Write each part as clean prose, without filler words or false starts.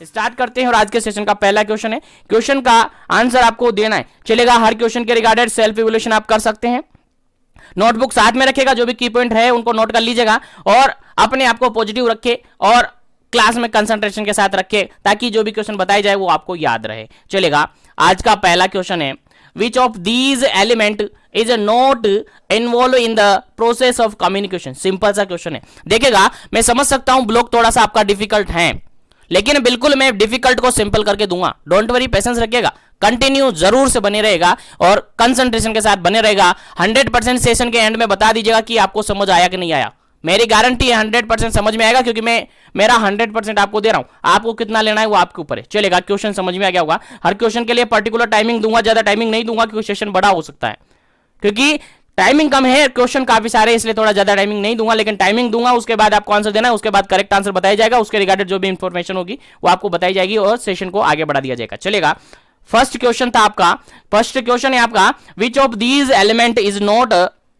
Start करते हैं और आज के सेशन का पहला क्वेश्चन है। क्वेश्चन का आंसर आपको देना है, चलेगा। हर क्वेश्चन के रिगार्डेड सेल्फ इवैल्यूएशन आप कर सकते हैं। नोटबुक साथ में रखेगा, जो भी की पॉइंट है उनको नोट कर लीजिएगा और अपने आप को पॉजिटिव रखे और क्लास में कंसंट्रेशन के साथ रखे, ताकि जो भी क्वेश्चन बताया जाए वो आपको याद रहे, चलेगा। आज का पहला क्वेश्चन है, विच of these element is not involve in the process of communication. Simple सा क्वेश्चन है। देखिएगा, मैं समझ सकता हूं ब्लॉक थोड़ा सा आपका डिफिकल्ट है, लेकिन बिल्कुल मैं डिफिकल्ट को सिंपल करके दूंगा। डोंट वरी, पेशेंस रखिएगा, कंटिन्यू जरूर से बने रहेगा और कंसंट्रेशन के साथ बने रहेगा। 100% सेशन के एंड में बता दीजिएगा कि आपको समझ आया कि नहीं आया। मेरी गारंटी है 100% समझ में आएगा, क्योंकि मैं मेरा 100% आपको दे रहा हूं। आपको कितना लेना है वो आपके ऊपर है, चलेगा। क्वेश्चन समझ में आ गया होगा। हर क्वेश्चन के लिए पर्टिकुलर टाइमिंग दूंगा, ज्यादा टाइमिंग नहीं दूंगा क्योंकि सेशन बड़ा हो सकता है, क्योंकि टाइमिंग कम है, क्वेश्चन काफी सारे, इसलिए थोड़ा ज्यादा टाइमिंग नहीं दूंगा। लेकिन टाइमिंग दूंगा, उसके बाद आपको आंसर देना है, उसके बाद करेक्ट आंसर बताया जाएगा, उसके रिगार्डेड जो भी इंफॉर्मेशन होगी वो आपको बताई जाएगी और सेशन को आगे बढ़ा दिया जाएगा, चलेगा। फर्स्ट क्वेश्चन था आपका, फर्स्ट क्वेश्चन है आपका, विच of these element is not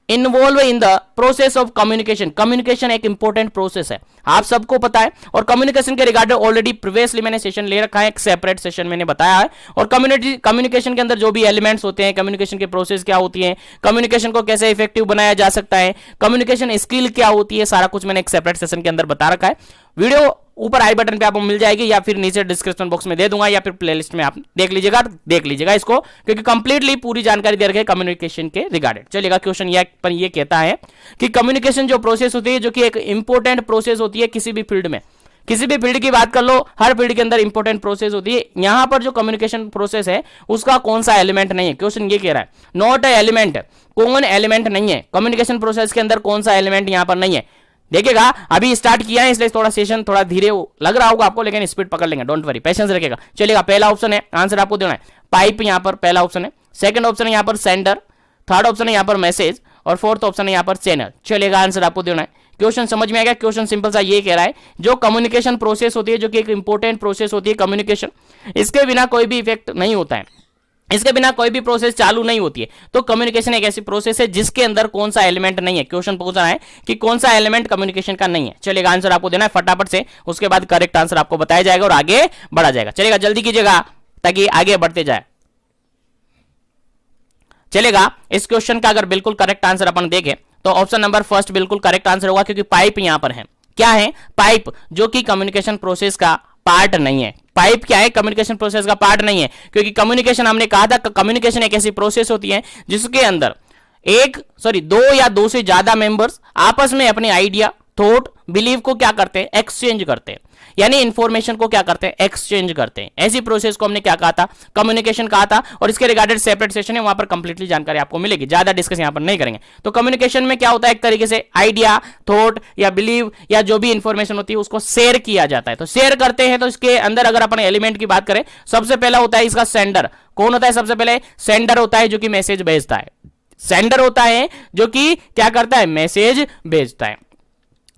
involve in the process of communication. Communication एक इंपॉर्टेंट प्रोसेस है, आप सबको पता है। और कम्युनिकेशन के रिगार्डेड ऑलरेडी प्रीवियसली मैंने सेशन ले रखा है, एक सेपरेट सेशन मैंने बताया है। और कम्युनिकेशन के अंदर जो भी एलिमेंट्स होते हैं, कम्युनिकेशन के प्रोसेस क्या होती है, कम्युनिकेशन को कैसे इफेक्टिव बनाया जा सकता है, कम्युनिकेशन स्किल क्या होती है, सारा कुछ मैंने एक सेपरेट सेशन के अंदर बता रखा है। वीडियो ऊपर आई बटन पे आपको मिल जाएगी, या फिर नीचे डिस्क्रिप्शन बॉक्स में दे दूंगा, या फिर प्लेलिस्ट में आप देख लीजिएगा इसको, क्योंकि कंप्लीटली पूरी जानकारी दे रखी है कम्युनिकेशन के रिगार्डेड, चलेगा। क्वेश्चन ये कहता है कि कम्युनिकेशन जो प्रोसेस होती है, जो कि एक इंपॉर्टेंट प्रोसेस होती है किसी भी फील्ड में, किसी भी फील्ड की बात कर लो, हर फील्ड के अंदर इंपॉर्टेंट प्रोसेस होती है। यहां पर जो कम्युनिकेशन प्रोसेस है उसका कौन सा एलिमेंट नहीं है, क्वेश्चन ये कह रहा है। नॉट ए एलिमेंट, कौन एलिमेंट नहीं है कम्युनिकेशन प्रोसेस के अंदर, कौन सा एलिमेंट यहां पर नहीं है। देखिएगा, अभी स्टार्ट किया है इसलिए थोड़ा सेशन थोड़ा धीरे लग रहा होगा आपको, लेकिन स्पीड पकड़ लेंगे, डोंट वरी, पेशेंस रखिएगा, चलेगा। पहला ऑप्शन है, आंसर आपको देना है पाइप, यहां पर पहला ऑप्शन है। सेकंड ऑप्शन है यहां पर सेंडर, थर्ड ऑप्शन है यहां पर मैसेज, और फोर्थ ऑप्शन है यहां पर चैनल, चलेगा। आंसर आपको देना है। क्वेश्चन समझ में आ गया। क्वेश्चन सिंपल सा ये कह रहा है, जो कम्युनिकेशन प्रोसेस होती है, जो कि एक इंपॉर्टेंट प्रोसेस होती है कम्युनिकेशन, इसके बिना कोई भी इफेक्ट नहीं होता है, इसके बिना कोई भी प्रोसेस चालू नहीं होती है। तो कम्युनिकेशन एक ऐसी प्रोसेस है जिसके अंदर कौन सा एलिमेंट नहीं है। क्वेश्चन पूछ रहा है कि कौन सा एलिमेंट कम्युनिकेशन का नहीं है, चलेगा। आंसर आपको देना है फटाफट से, उसके बाद करेक्ट आंसर आपको बताया जाएगा और आगे बढ़ा जाएगा, चलेगा। जल्दी कीजिएगा ताकि आगे बढ़ते जाए, चलेगा। इस क्वेश्चन का अगर बिल्कुल करेक्ट आंसर अपन देखें तो ऑप्शन नंबर फर्स्ट बिल्कुल करेक्ट आंसर होगा, क्योंकि पाइप यहां पर है। क्या है? पाइप, जो कि कम्युनिकेशन प्रोसेस का पार्ट नहीं है। पाइप क्या है? कम्युनिकेशन प्रोसेस का पार्ट नहीं है, क्योंकि कम्युनिकेशन हमने कहा था, कम्युनिकेशन एक ऐसी प्रोसेस होती है जिसके अंदर दो या दो से ज्यादा मेंबर्स आपस में अपने आइडिया, थॉट, बिलीव को क्या करते हैं? एक्सचेंज करते हैं, यानी इंफॉर्मेशन को क्या करते हैं? एक्सचेंज करते हैं। ऐसी प्रोसेस को हमने क्या कहा था? कम्युनिकेशन कहा था। और इसके रिगार्डेड सेपरेट सेशन है, वहां पर कंप्लीटली जानकारी आपको मिलेगी, ज्यादा डिस्कस यहां पर नहीं करेंगे। तो कम्युनिकेशन में क्या होता है? एक तरीके से आइडिया, थॉट या बिलीव या जो भी इंफॉर्मेशन होती है उसको शेयर किया जाता है। तो शेयर करते हैं, तो इसके अंदर अगर अपन एलिमेंट की बात करें, सबसे पहला होता है इसका सेंडर। कौन होता है सबसे पहले? सेंडर होता है, जो कि मैसेज भेजता है। सेंडर होता है जो कि क्या करता है? मैसेज भेजता है।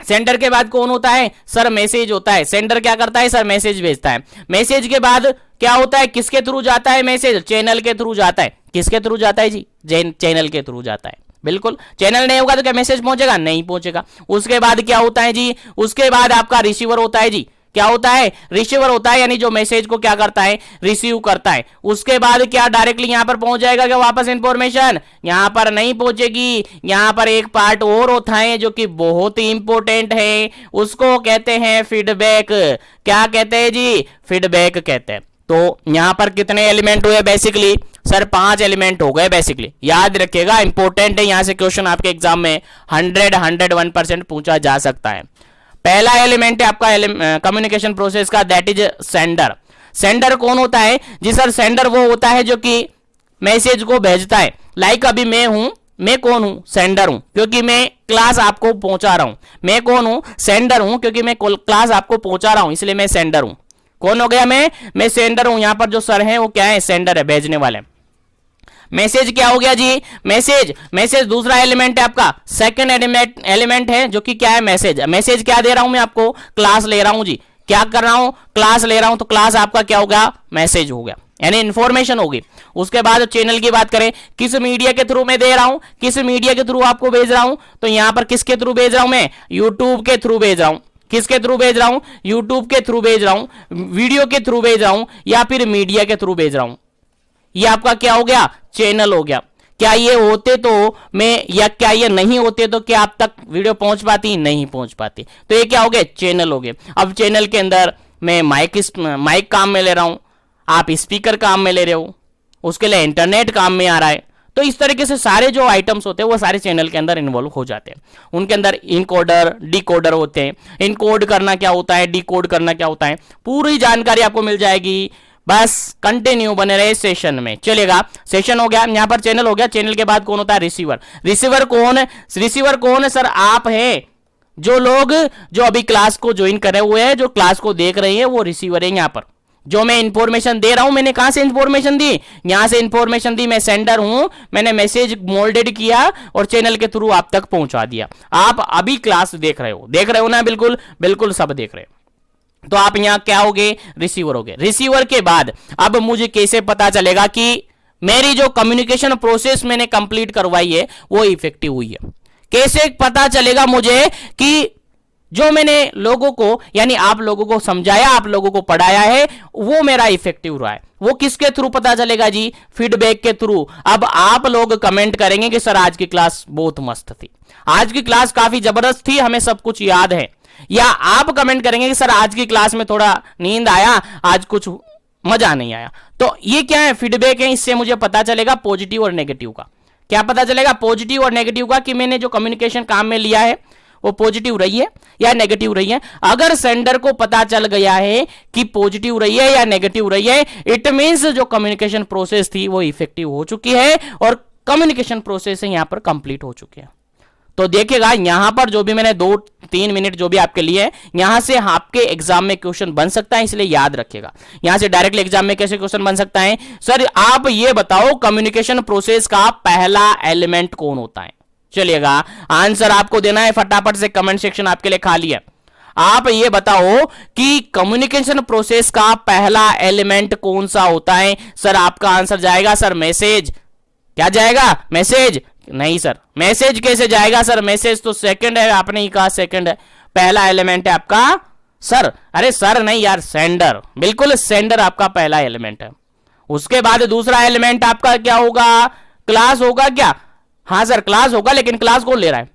सेंडर के बाद कौन होता है? सर मैसेज होता है। सेंडर क्या करता है? सर मैसेज भेजता है। मैसेज के बाद क्या होता है? किसके थ्रू जाता है मैसेज? चैनल के थ्रू जाता है। किसके थ्रू जाता है जी? चैनल के थ्रू जाता है। बिल्कुल, चैनल नहीं होगा तो क्या मैसेज पहुंचेगा? नहीं पहुंचेगा। उसके बाद क्या होता है जी? उसके बाद आपका रिसीवर होता है जी। क्या होता है? रिसीवर होता है, यानी जो मैसेज को क्या करता है? रिसीव करता है। उसके बाद क्या डायरेक्टली यहां पर पहुंच जाएगा क्या वापस इंफॉर्मेशन? यहां पर नहीं पहुंचेगी। यहां पर एक पार्ट और होता है जो कि बहुत ही इंपॉर्टेंट है, उसको कहते हैं फीडबैक। क्या कहते हैं जी? फीडबैक कहते हैं। तो यहां पर कितने एलिमेंट हुए बेसिकली? सर 5 एलिमेंट हो गए बेसिकली, याद रखिएगा, इंपॉर्टेंट है। यहां से क्वेश्चन आपके एग्जाम में 101% पूछा जा सकता है। पहला एलिमेंट है आपका कम्युनिकेशन प्रोसेस का, दैट इज सेंडर। सेंडर कौन होता है जी? सर सेंडर वो होता है जो कि मैसेज को भेजता है। लाइक अभी मैं हूं, मैं कौन हूं? सेंडर हूं, क्योंकि मैं क्लास आपको पहुंचा रहा हूं। मैं कौन हूं? सेंडर हूं, क्योंकि मैं क्लास आपको पहुंचा रहा हूं, इसलिए मैं सेंडर हूं। कौन हो गया? मैं सेंडर हूं। यहां पर जो सर हैं वो क्या है? सेंडर है, भेजने वाले। मैसेज क्या हो गया जी? मैसेज दूसरा एलिमेंट है आपका, सेकंड एलिमेंट है जो कि क्या है? मैसेज। मैसेज क्या दे रहा हूं मैं आपको? क्लास ले रहा हूं जी। क्या कर रहा हूं? क्लास ले रहा हूं, तो क्लास आपका क्या हो गया? मैसेज हो गया। यानी इंफॉर्मेशन होगी। उसके बाद चैनल की बात करें, किस मीडिया के थ्रू मैं दे रहा हूं, किस मीडिया के थ्रू आपको भेज रहा हूं, तो यहां पर किसके थ्रू भेज रहा हूं मैं, यूट्यूब के थ्रू भेज रहा हूं। किसके थ्रू भेज रहा हूं, यूट्यूब के थ्रू भेज रहा हूं, वीडियो के थ्रू भेज रहा हूं, या फिर मीडिया के थ्रू भेज रहा हूं। ये आपका क्या हो गया, चैनल हो गया। क्या ये होते तो मैं, या क्या ये नहीं होते तो क्या आप तक वीडियो पहुंच पाती, नहीं पहुंच पाती। तो ये क्या हो गया, चैनल हो गए। अब चैनल के अंदर मैं माइक काम में ले रहा हूं, आप स्पीकर काम में ले रहे हो, उसके लिए इंटरनेट काम में आ रहा है। तो इस तरीके से सारे जो आइटम्स होते हैं वो सारे चैनल के अंदर इन्वॉल्व हो जाते हैं। उनके अंदर इनकोडर डिकोडर होते हैं। इनकोड करना क्या होता है, डिकोड करना क्या होता है, पूरी जानकारी आपको मिल जाएगी। बस कंटिन्यू बने रहे सेशन में। चलेगा, सेशन हो गया, यहां पर चैनल हो गया। चैनल के बाद कौन होता है, रिसीवर। रिसीवर कौन है, रिसीवर कौन है सर, आप हैं। जो लोग जो अभी क्लास को ज्वाइन करे हुए हैं, जो क्लास को देख रहे हैं, वो रिसीवर है। यहां पर जो मैं इंफॉर्मेशन दे रहा हूं, मैंने कहां से इंफॉर्मेशन दी, यहां से इंफॉर्मेशन दी। मैं सेंडर हूं, मैंने मैसेज मोल्डेड किया और चैनल के थ्रू आप तक पहुंचा दिया। आप अभी क्लास देख रहे हो ना, बिल्कुल बिल्कुल सब देख रहे हो। तो आप यहां क्या होगे, रिसीवर होगे। रिसीवर के बाद अब मुझे कैसे पता चलेगा कि मेरी जो कम्युनिकेशन प्रोसेस मैंने कंप्लीट करवाई है वो इफेक्टिव हुई है। कैसे पता चलेगा मुझे कि जो मैंने लोगों को, यानी आप लोगों को समझाया, आप लोगों को पढ़ाया है, वो मेरा इफेक्टिव रहा है। वो किसके थ्रू पता चलेगा जी, फीडबैक के थ्रू। अब आप लोग कमेंट करेंगे कि सर आज की क्लास बहुत मस्त थी, आज की क्लास काफी जबरदस्त थी, हमें सब कुछ याद है। या आप कमेंट करेंगे कि सर आज की क्लास में थोड़ा नींद आया, आज कुछ मजा नहीं आया। तो ये क्या है, फीडबैक है। इससे मुझे पता चलेगा पॉजिटिव और नेगेटिव का। क्या पता चलेगा, पॉजिटिव और नेगेटिव का, कि मैंने जो कम्युनिकेशन काम में लिया है वो पॉजिटिव रही है या नेगेटिव रही है। अगर सेंडर को पता चल गया है कि पॉजिटिव रही है या नेगेटिव रही है, इट मींस जो कम्युनिकेशन प्रोसेस थी वो इफेक्टिव हो चुकी है और कम्युनिकेशन प्रोसेस यहां पर कंप्लीट हो चुकी है। तो देखिएगा यहां पर जो भी मैंने 2-3 मिनट जो भी आपके लिए, यहां से आपके एग्जाम में क्वेश्चन बन सकता है, इसलिए याद रखिएगा। यहां से डायरेक्टली एग्जाम में कैसे क्वेश्चन बन सकता है, सर आप ये बताओ कम्युनिकेशन प्रोसेस का पहला एलिमेंट कौन होता है। चलिएगा, आंसर आपको देना है, फटाफट से कमेंट सेक्शन आपके लिए खाली है। आप ये बताओ कि कम्युनिकेशन प्रोसेस का पहला एलिमेंट कौन सा होता है। सर आपका आंसर जाएगा सर मैसेज। क्या जाएगा, मैसेज। नहीं सर, मैसेज कैसे जाएगा सर, मैसेज तो सेकंड है, आपने ही कहा सेकंड है। पहला एलिमेंट है आपका सर, अरे सर नहीं यार, सेंडर। बिल्कुल सेंडर आपका पहला एलिमेंट है। उसके बाद दूसरा एलिमेंट आपका क्या होगा, क्लास होगा क्या। हाँ सर क्लास होगा, लेकिन क्लास कौन ले रहा है,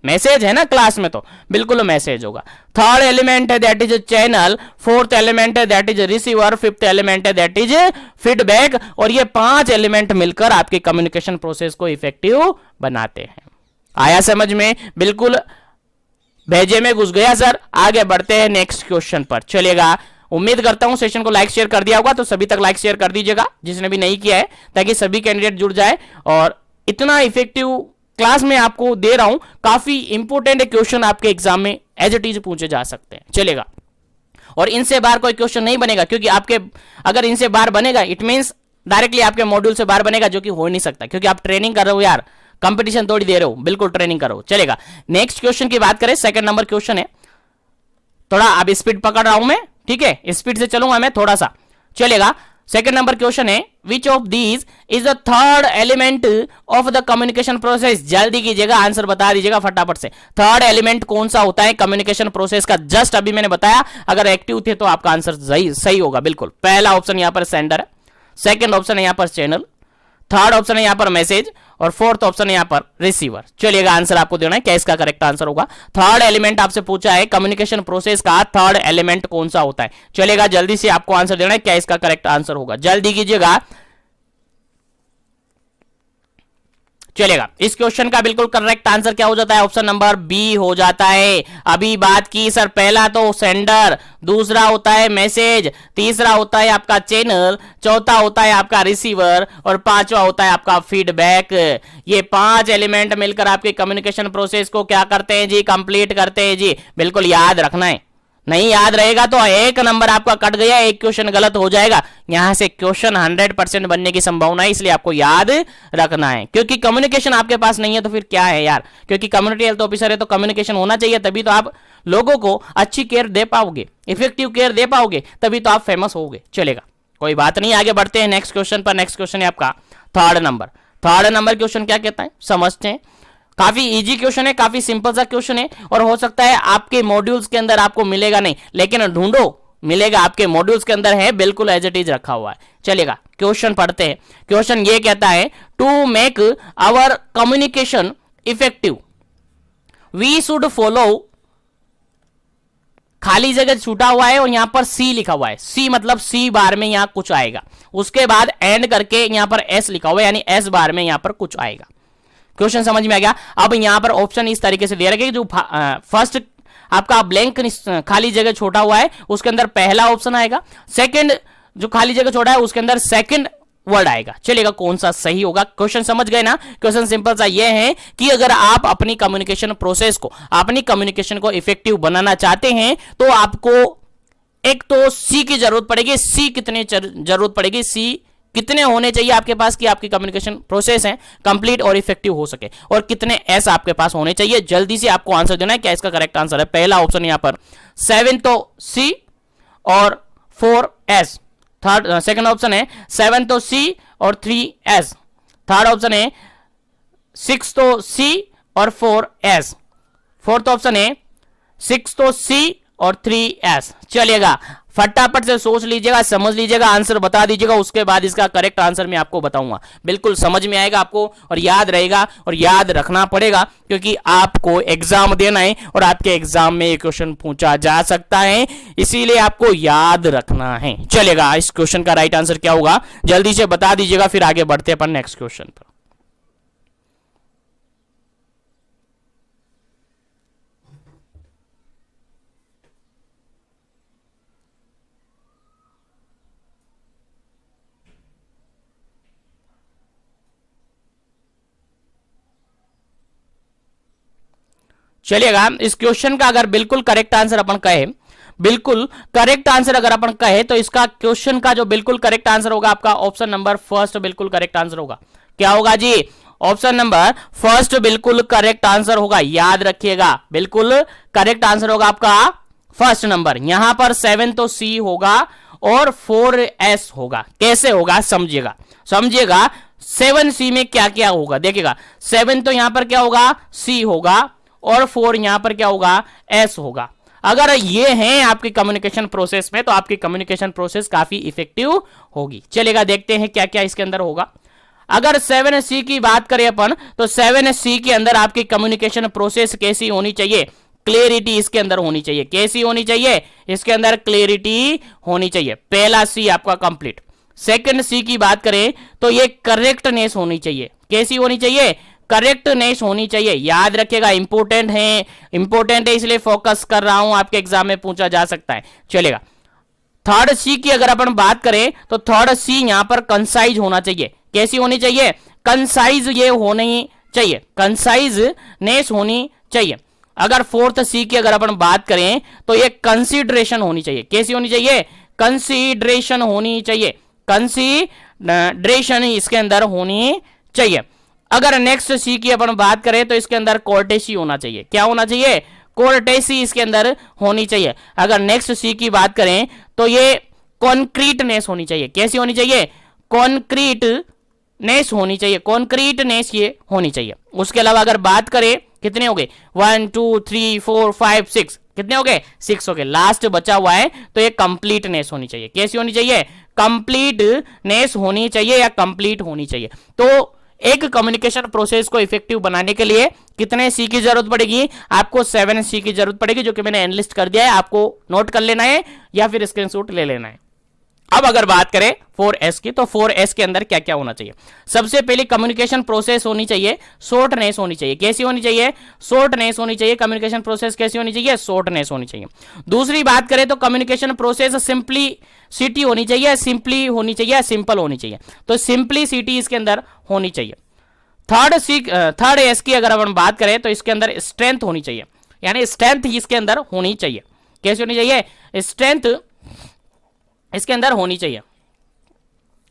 मैसेज है ना क्लास में, तो बिल्कुल मैसेज होगा। थर्ड एलिमेंट है that is channel, fourth element है that is receiver, fifth element है दैट इज फीडबैक। और ये 5 एलिमेंट मिलकर आपके कम्युनिकेशन प्रोसेस को इफेक्टिव बनाते हैं। आया समझ में, बिल्कुल भेजे में घुस गया सर। आगे बढ़ते हैं नेक्स्ट क्वेश्चन पर। चलिएगा, उम्मीद करता हूं सेशन को लाइक शेयर कर दिया होगा, तो सभी तक लाइक शेयर कर दीजिएगा जिसने भी नहीं किया है, ताकि सभी कैंडिडेट जुड़ जाए। और इतना इफेक्टिव क्लास में आपको दे रहा हूं, काफी इंपोर्टेंट क्वेश्चन आपके एग्जाम में एज इट इज पूछे जा सकते हैं। चलेगा, और इनसे बाहर कोई क्वेश्चन नहीं बनेगा, क्योंकि आपके अगर इनसे बाहर बनेगा इट मींस डायरेक्टली आपके मॉड्यूल से बाहर बनेगा, जो कि हो नहीं सकता, क्योंकि आप ट्रेनिंग कर रहे हो यार, कंपटीशन थोड़ी दे रहे हो, बिल्कुल ट्रेनिंग कर रहे हो। चलेगा, नेक्स्ट क्वेश्चन की बात करें, सेकंड नंबर क्वेश्चन है। थोड़ा अब स्पीड पकड़ रहा हूं मैं, ठीक है, स्पीड से चलूंगा मैं थोड़ा सा। चलेगा, सेकंड नंबर क्वेश्चन है, विच of these is the third element of the communication process. जल्दी कीजिएगा, आंसर बता दीजिएगा फटाफट से। थर्ड एलिमेंट कौन सा होता है कम्युनिकेशन प्रोसेस का, जस्ट अभी मैंने बताया। अगर एक्टिव थे तो आपका आंसर सही होगा, बिल्कुल। पहला ऑप्शन यहां पर सेंडर है, सेकंड ऑप्शन है यहां पर चैनल, थर्ड ऑप्शन है यहां पर मैसेज, और फोर्थ ऑप्शन है यहां पर रिसीवर। चलिएगा, आंसर आपको देना है, क्या इसका करेक्ट आंसर होगा। थर्ड एलिमेंट आपसे पूछा है, कम्युनिकेशन प्रोसेस का थर्ड एलिमेंट कौन सा होता है। चलिएगा, जल्दी से आपको आंसर देना है, क्या इसका करेक्ट आंसर होगा, जल्दी कीजिएगा। चलेगा, इस क्वेश्चन का बिल्कुल करेक्ट आंसर क्या हो जाता है, ऑप्शन नंबर बी हो जाता है। अभी बात की सर, पहला तो सेंडर, दूसरा होता है मैसेज, तीसरा होता है आपका चैनल, चौथा होता है आपका रिसीवर, और पांचवा होता है आपका फीडबैक। ये 5 एलिमेंट मिलकर आपके कम्युनिकेशन प्रोसेस को क्या करते हैं जी, कंप्लीट करते हैं जी। बिल्कुल याद रखना है, नहीं याद रहेगा तो एक नंबर आपका कट गया, एक क्वेश्चन गलत हो जाएगा। यहां से क्वेश्चन 100% बनने की संभावना है, इसलिए आपको याद रखना है। क्योंकि कम्युनिकेशन आपके पास नहीं है तो फिर क्या है यार, क्योंकि कम्युनिटी हेल्थ ऑफिसर है तो कम्युनिकेशन होना चाहिए, तभी तो आप लोगों को अच्छी केयर दे पाओगे, इफेक्टिव केयर दे पाओगे, तभी तो आप फेमस होगे। चलेगा, कोई बात नहीं, आगे बढ़ते हैं नेक्स्ट क्वेश्चन पर। नेक्स्ट क्वेश्चन है आपका थर्ड नंबर क्वेश्चन क्या कहता है समझते हैं। काफी इजी क्वेश्चन है, काफी सिंपल सा क्वेश्चन है, और हो सकता है आपके मॉड्यूल्स के अंदर आपको मिलेगा नहीं, लेकिन ढूंढो मिलेगा, आपके मॉड्यूल्स के अंदर है, बिल्कुल एज इट इज रखा हुआ है। चलिएगा क्वेश्चन पढ़ते हैं। क्वेश्चन ये कहता है to make our communication effective we should follow, खाली जगह छूटा हुआ है और यहां पर सी लिखा हुआ है, सी मतलब सी बार में यहां कुछ आएगा, उसके बाद एंड करके यहां पर एस लिखा हुआ है, यानी एस बार में यहां पर कुछ आएगा। क्वेश्चन समझ में आ गया। अब यहां पर ऑप्शन इस तरीके से दे रखे कि जो फर्स्ट आपका ब्लैंक खाली जगह छोटा हुआ है उसके अंदर पहला ऑप्शन आएगा, सेकंड जो खाली जगह छोटा है उसके अंदर सेकंड वर्ड आएगा। चलेगा कौन सा सही होगा। क्वेश्चन समझ गए ना। क्वेश्चन सिंपल सा ये है कि अगर आप अपनी कम्युनिकेशन प्रोसेस को, अपनी कम्युनिकेशन को इफेक्टिव बनाना चाहते हैं तो आपको एक तो सी की जरूरत पड़ेगी। सी कितने जरूरत पड़ेगी, सी कितने होने चाहिए आपके पास कि आपकी कम्युनिकेशन प्रोसेस है कंप्लीट और इफेक्टिव हो सके, और कितने एस आपके पास होने चाहिए। जल्दी से आपको आंसर देना है। क्या इसका करेक्ट आंसर है? पहला ऑप्शन यहां पर 7 तो सी और 4 एस। थर्ड सेकंड ऑप्शन है 7 तो सी और 3 एस। थर्ड ऑप्शन है 6 तो सी और 4 एस। फोर्थ ऑप्शन है 6 तो सी और 3 एस। चलिएगा फटाफट से सोच लीजिएगा, समझ लीजिएगा, आंसर बता दीजिएगा, उसके बाद इसका करेक्ट आंसर मैं आपको बताऊंगा। बिल्कुल समझ में आएगा आपको और याद रहेगा और याद रखना पड़ेगा, क्योंकि आपको एग्जाम देना है और आपके एग्जाम में ये क्वेश्चन पूछा जा सकता है, इसीलिए आपको याद रखना है। चलेगा इस क्वेश्चन का राइट आंसर क्या होगा जल्दी से बता दीजिएगा, फिर आगे बढ़ते अपन नेक्स्ट क्वेश्चन पर। चलिएगा इस क्वेश्चन का अगर बिल्कुल करेक्ट आंसर अपन कहे, बिल्कुल करेक्ट आंसर अगर अपन कहे तो इसका क्वेश्चन का जो बिल्कुल करेक्ट आंसर होगा आपका ऑप्शन नंबर फर्स्ट बिल्कुल करेक्ट आंसर होगा। क्या होगा जी? ऑप्शन नंबर फर्स्ट बिल्कुल करेक्ट आंसर होगा। याद रखिएगा बिल्कुल करेक्ट आंसर होगा आपका फर्स्ट नंबर। यहां पर 7 तो सी होगा और 4 एस होगा। कैसे होगा समझिएगा, समझिएगा 7 सी में क्या क्या होगा देखिएगा। 7 तो यहां पर क्या होगा? सी होगा और 4 यहां पर क्या होगा? एस होगा। अगर ये हैं आपकी कम्युनिकेशन प्रोसेस में तो आपकी कम्युनिकेशन प्रोसेस काफी इफेक्टिव होगी। चलेगा देखते हैं क्या क्या इसके अंदर होगा। अगर 7C की बात करें अपन तो 7C के अंदर आपकी कम्युनिकेशन प्रोसेस कैसी होनी चाहिए? क्लियरिटी इसके अंदर होनी चाहिए। कैसी होनी चाहिए? इसके अंदर क्लियरिटी होनी चाहिए। पहला सी आपका कंप्लीट। सेकंड सी की बात करें तो ये करेक्टनेस होनी चाहिए। कैसी होनी चाहिए? करेक्टनेस होनी चाहिए। याद रखिएगा इंपॉर्टेंट है इसलिए फोकस कर रहा हूं, आपके एग्जाम में पूछा जा सकता है। चलेगा थर्ड सी की अगर अपन बात करें तो थर्ड सी यहां पर कंसाइज होना चाहिए। कैसी होनी चाहिए? कंसाइज ये होनी चाहिए, कंसाइजनेस होनी चाहिए। अगर फोर्थ सी की अगर अपन बात करें तो ये कंसीडरेशन होनी चाहिए। कैसी होनी चाहिए? कंसीडरेशन होनी चाहिए, कंसीडरेशन इसके अंदर होनी चाहिए। अगर नेक्स्ट सी की अपन बात करें तो इसके अंदर कोर्टेसी होना चाहिए। क्या होना चाहिए? कोर्टेसी इसके अंदर होनी चाहिए। अगर नेक्स्ट सी की बात करें तो ये कॉन्क्रीटनेस होनी चाहिए। कैसी होनी चाहिए? कॉन्क्रीटनेस होनी चाहिए, कॉन्क्रीटनेस ये होनी चाहिए। उसके अलावा अगर बात करें कितने हो गए? 1 2 3 4 5 6, कितने हो गए? 6 हो गए। लास्ट बचा हुआ है तो ये कंप्लीटनेस होनी चाहिए। कैसी होनी चाहिए? कंप्लीटनेस होनी चाहिए या कंप्लीट होनी चाहिए। तो एक कम्युनिकेशन प्रोसेस को इफेक्टिव बनाने के लिए कितने सी की जरूरत पड़ेगी? आपको 7 सी की जरूरत पड़ेगी, जो कि मैंने एनलिस्ट कर दिया है, आपको नोट कर लेना है या फिर स्क्रीनशॉट ले लेना है। अब अगर बात करें 4S की तो 4S के अंदर क्या क्या होना चाहिए? सबसे पहले कम्युनिकेशन प्रोसेस होनी चाहिए, शॉर्टनेस होनी चाहिए। कैसी होनी चाहिए? शॉर्टनेस होनी चाहिए। कम्युनिकेशन प्रोसेस कैसी होनी चाहिए? शॉर्टनेस होनी चाहिए। दूसरी बात करें तो कम्युनिकेशन प्रोसेस सिंप्लिसिटी होनी चाहिए, सिंपली होनी चाहिए, सिंपल होनी चाहिए। तो सिंप्लिसिटी इसके अंदर होनी चाहिए। थर्ड एस की अगर हम बात करें तो इसके अंदर स्ट्रेंथ होनी चाहिए, यानी स्ट्रेंथ इसके अंदर होनी चाहिए। कैसी होनी चाहिए? स्ट्रेंथ इसके अंदर होनी चाहिए।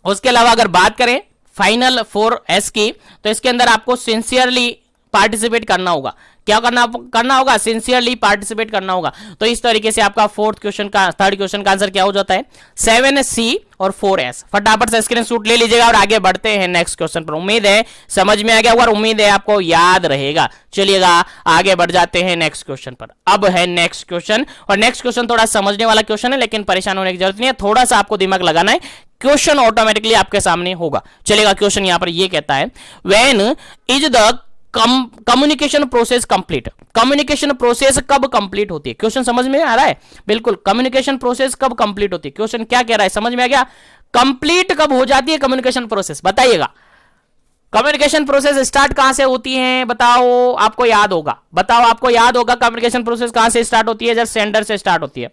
उसके अलावा अगर बात करें फाइनल 4S की तो इसके अंदर आपको सिंसियरली पार्टिसिपेट करना होगा। क्या करना होगा, सिंसियरली पार्टिसिपेट करना होगा। तो इस तरीके से आपका थर्ड क्वेश्चन का आंसर क्या हो जाता है, 7C और 4S। फटाफट से स्क्रीनशॉट ले लीजिएगा और आगे बढ़ते हैं नेक्स्ट क्वेश्चन पर। उम्मीद है समझ में आ गया होगा और उम्मीद है आपको याद रहेगा। चलिएगा आगे बढ़ जाते हैं नेक्स्ट क्वेश्चन पर। अब है नेक्स्ट क्वेश्चन, और नेक्स्ट क्वेश्चन थोड़ा समझने वाला क्वेश्चन है, लेकिन परेशान होने की जरूरत नहीं है, थोड़ा सा आपको दिमाग लगाना है, क्वेश्चन ऑटोमेटिकली आपके सामने होगा। चलेगा, क्वेश्चन यहां पर ये कहता है, when is the communication process complete. Communication process कब कंप्लीट होती है, क्वेश्चन समझ में आ रहा है, बिल्कुल कम्युनिकेशन प्रोसेस कब कंप्लीट होती है, क्वेश्चन क्या कह रहा है, समझ में आ गया, कंप्लीट कब हो जाती है कम्युनिकेशन प्रोसेस, बताइएगा। कम्युनिकेशन प्रोसेस स्टार्ट कहां से होती है, बताओ, आपको याद होगा, बताओ आपको याद होगा कम्युनिकेशन प्रोसेस कहां से स्टार्ट होती है, जब सेंडर से स्टार्ट होती है।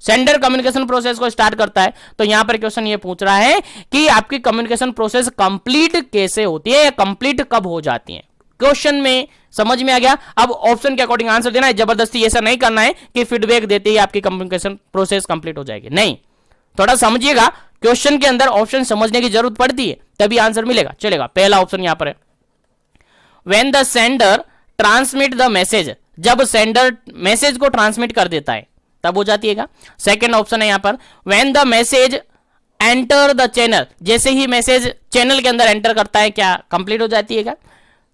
सेंडर कम्युनिकेशन प्रोसेस को स्टार्ट करता है, तो यहां पर क्वेश्चन ये पूछ रहा है कि आपकी कम्युनिकेशन प्रोसेस कंप्लीट कैसे होती है, कंप्लीट कब हो जाती है। क्वेश्चन में समझ में आ गया। अब ऑप्शन के अकॉर्डिंग आंसर देना है, जबरदस्ती ऐसा नहीं करना है कि फीडबैक देते ही आपकी कम्युनिकेशन प्रोसेस कंप्लीट हो जाएगी, नहीं, थोड़ा समझिएगा, क्वेश्चन के अंदर ऑप्शन समझने की जरूरत पड़ती है, तभी आंसर मिलेगा। चलेगा, पहला ऑप्शन यहां पर है, when the sender transmit the message, जब सेंडर मैसेज को ट्रांसमिट कर देता है तब हो जाती है। सेकेंड ऑप्शन है यहां पर, when the message enter the channel, जैसे ही मैसेज चैनल के अंदर एंटर करता है क्या कंप्लीट हो जाती है।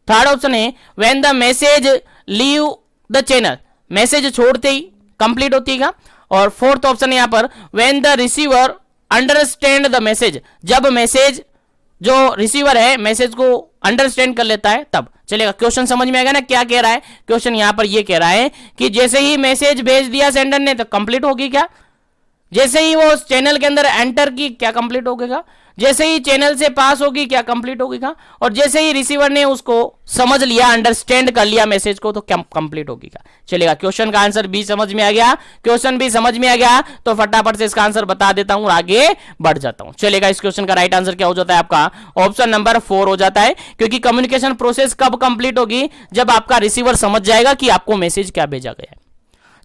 थर्ड ऑप्शन है, when the message leave the channel, message छोड़ते ही कंप्लीट होती है। और फोर्थ ऑप्शन है यहां पर, when the receiver understand the message, जब मैसेज जो रिसीवर है मैसेज को अंडरस्टैंड कर लेता है तब। चलेगा, क्वेश्चन समझ में आएगा ना, क्या कह रहा है क्वेश्चन यहां पर, ये कह रहा है कि जैसे ही मैसेज भेज दिया सेंडर ने तो कंप्लीट होगी क्या, जैसे ही वो चैनल के अंदर एंटर की क्या कंप्लीट होगा, जैसे ही चैनल से पास होगी क्या कंप्लीट होगी, और जैसे ही रिसीवर ने उसको समझ लिया, अंडरस्टैंड कर लिया मैसेज को, तो क्या कंप्लीट होगी। चलेगा, क्वेश्चन का आंसर बी समझ में आ गया, क्वेश्चन भी समझ में आ गया, तो फटाफट से इसका आंसर बता देता हूं और आगे बढ़ जाता हूं। चलेगा, इस क्वेश्चन का राइट आंसर क्या हो जाता है आपका, ऑप्शन नंबर 4 हो जाता है, क्योंकि कम्युनिकेशन प्रोसेस कब कंप्लीट होगी, जब आपका रिसीवर समझ जाएगा कि आपको मैसेज क्या भेजा गया है।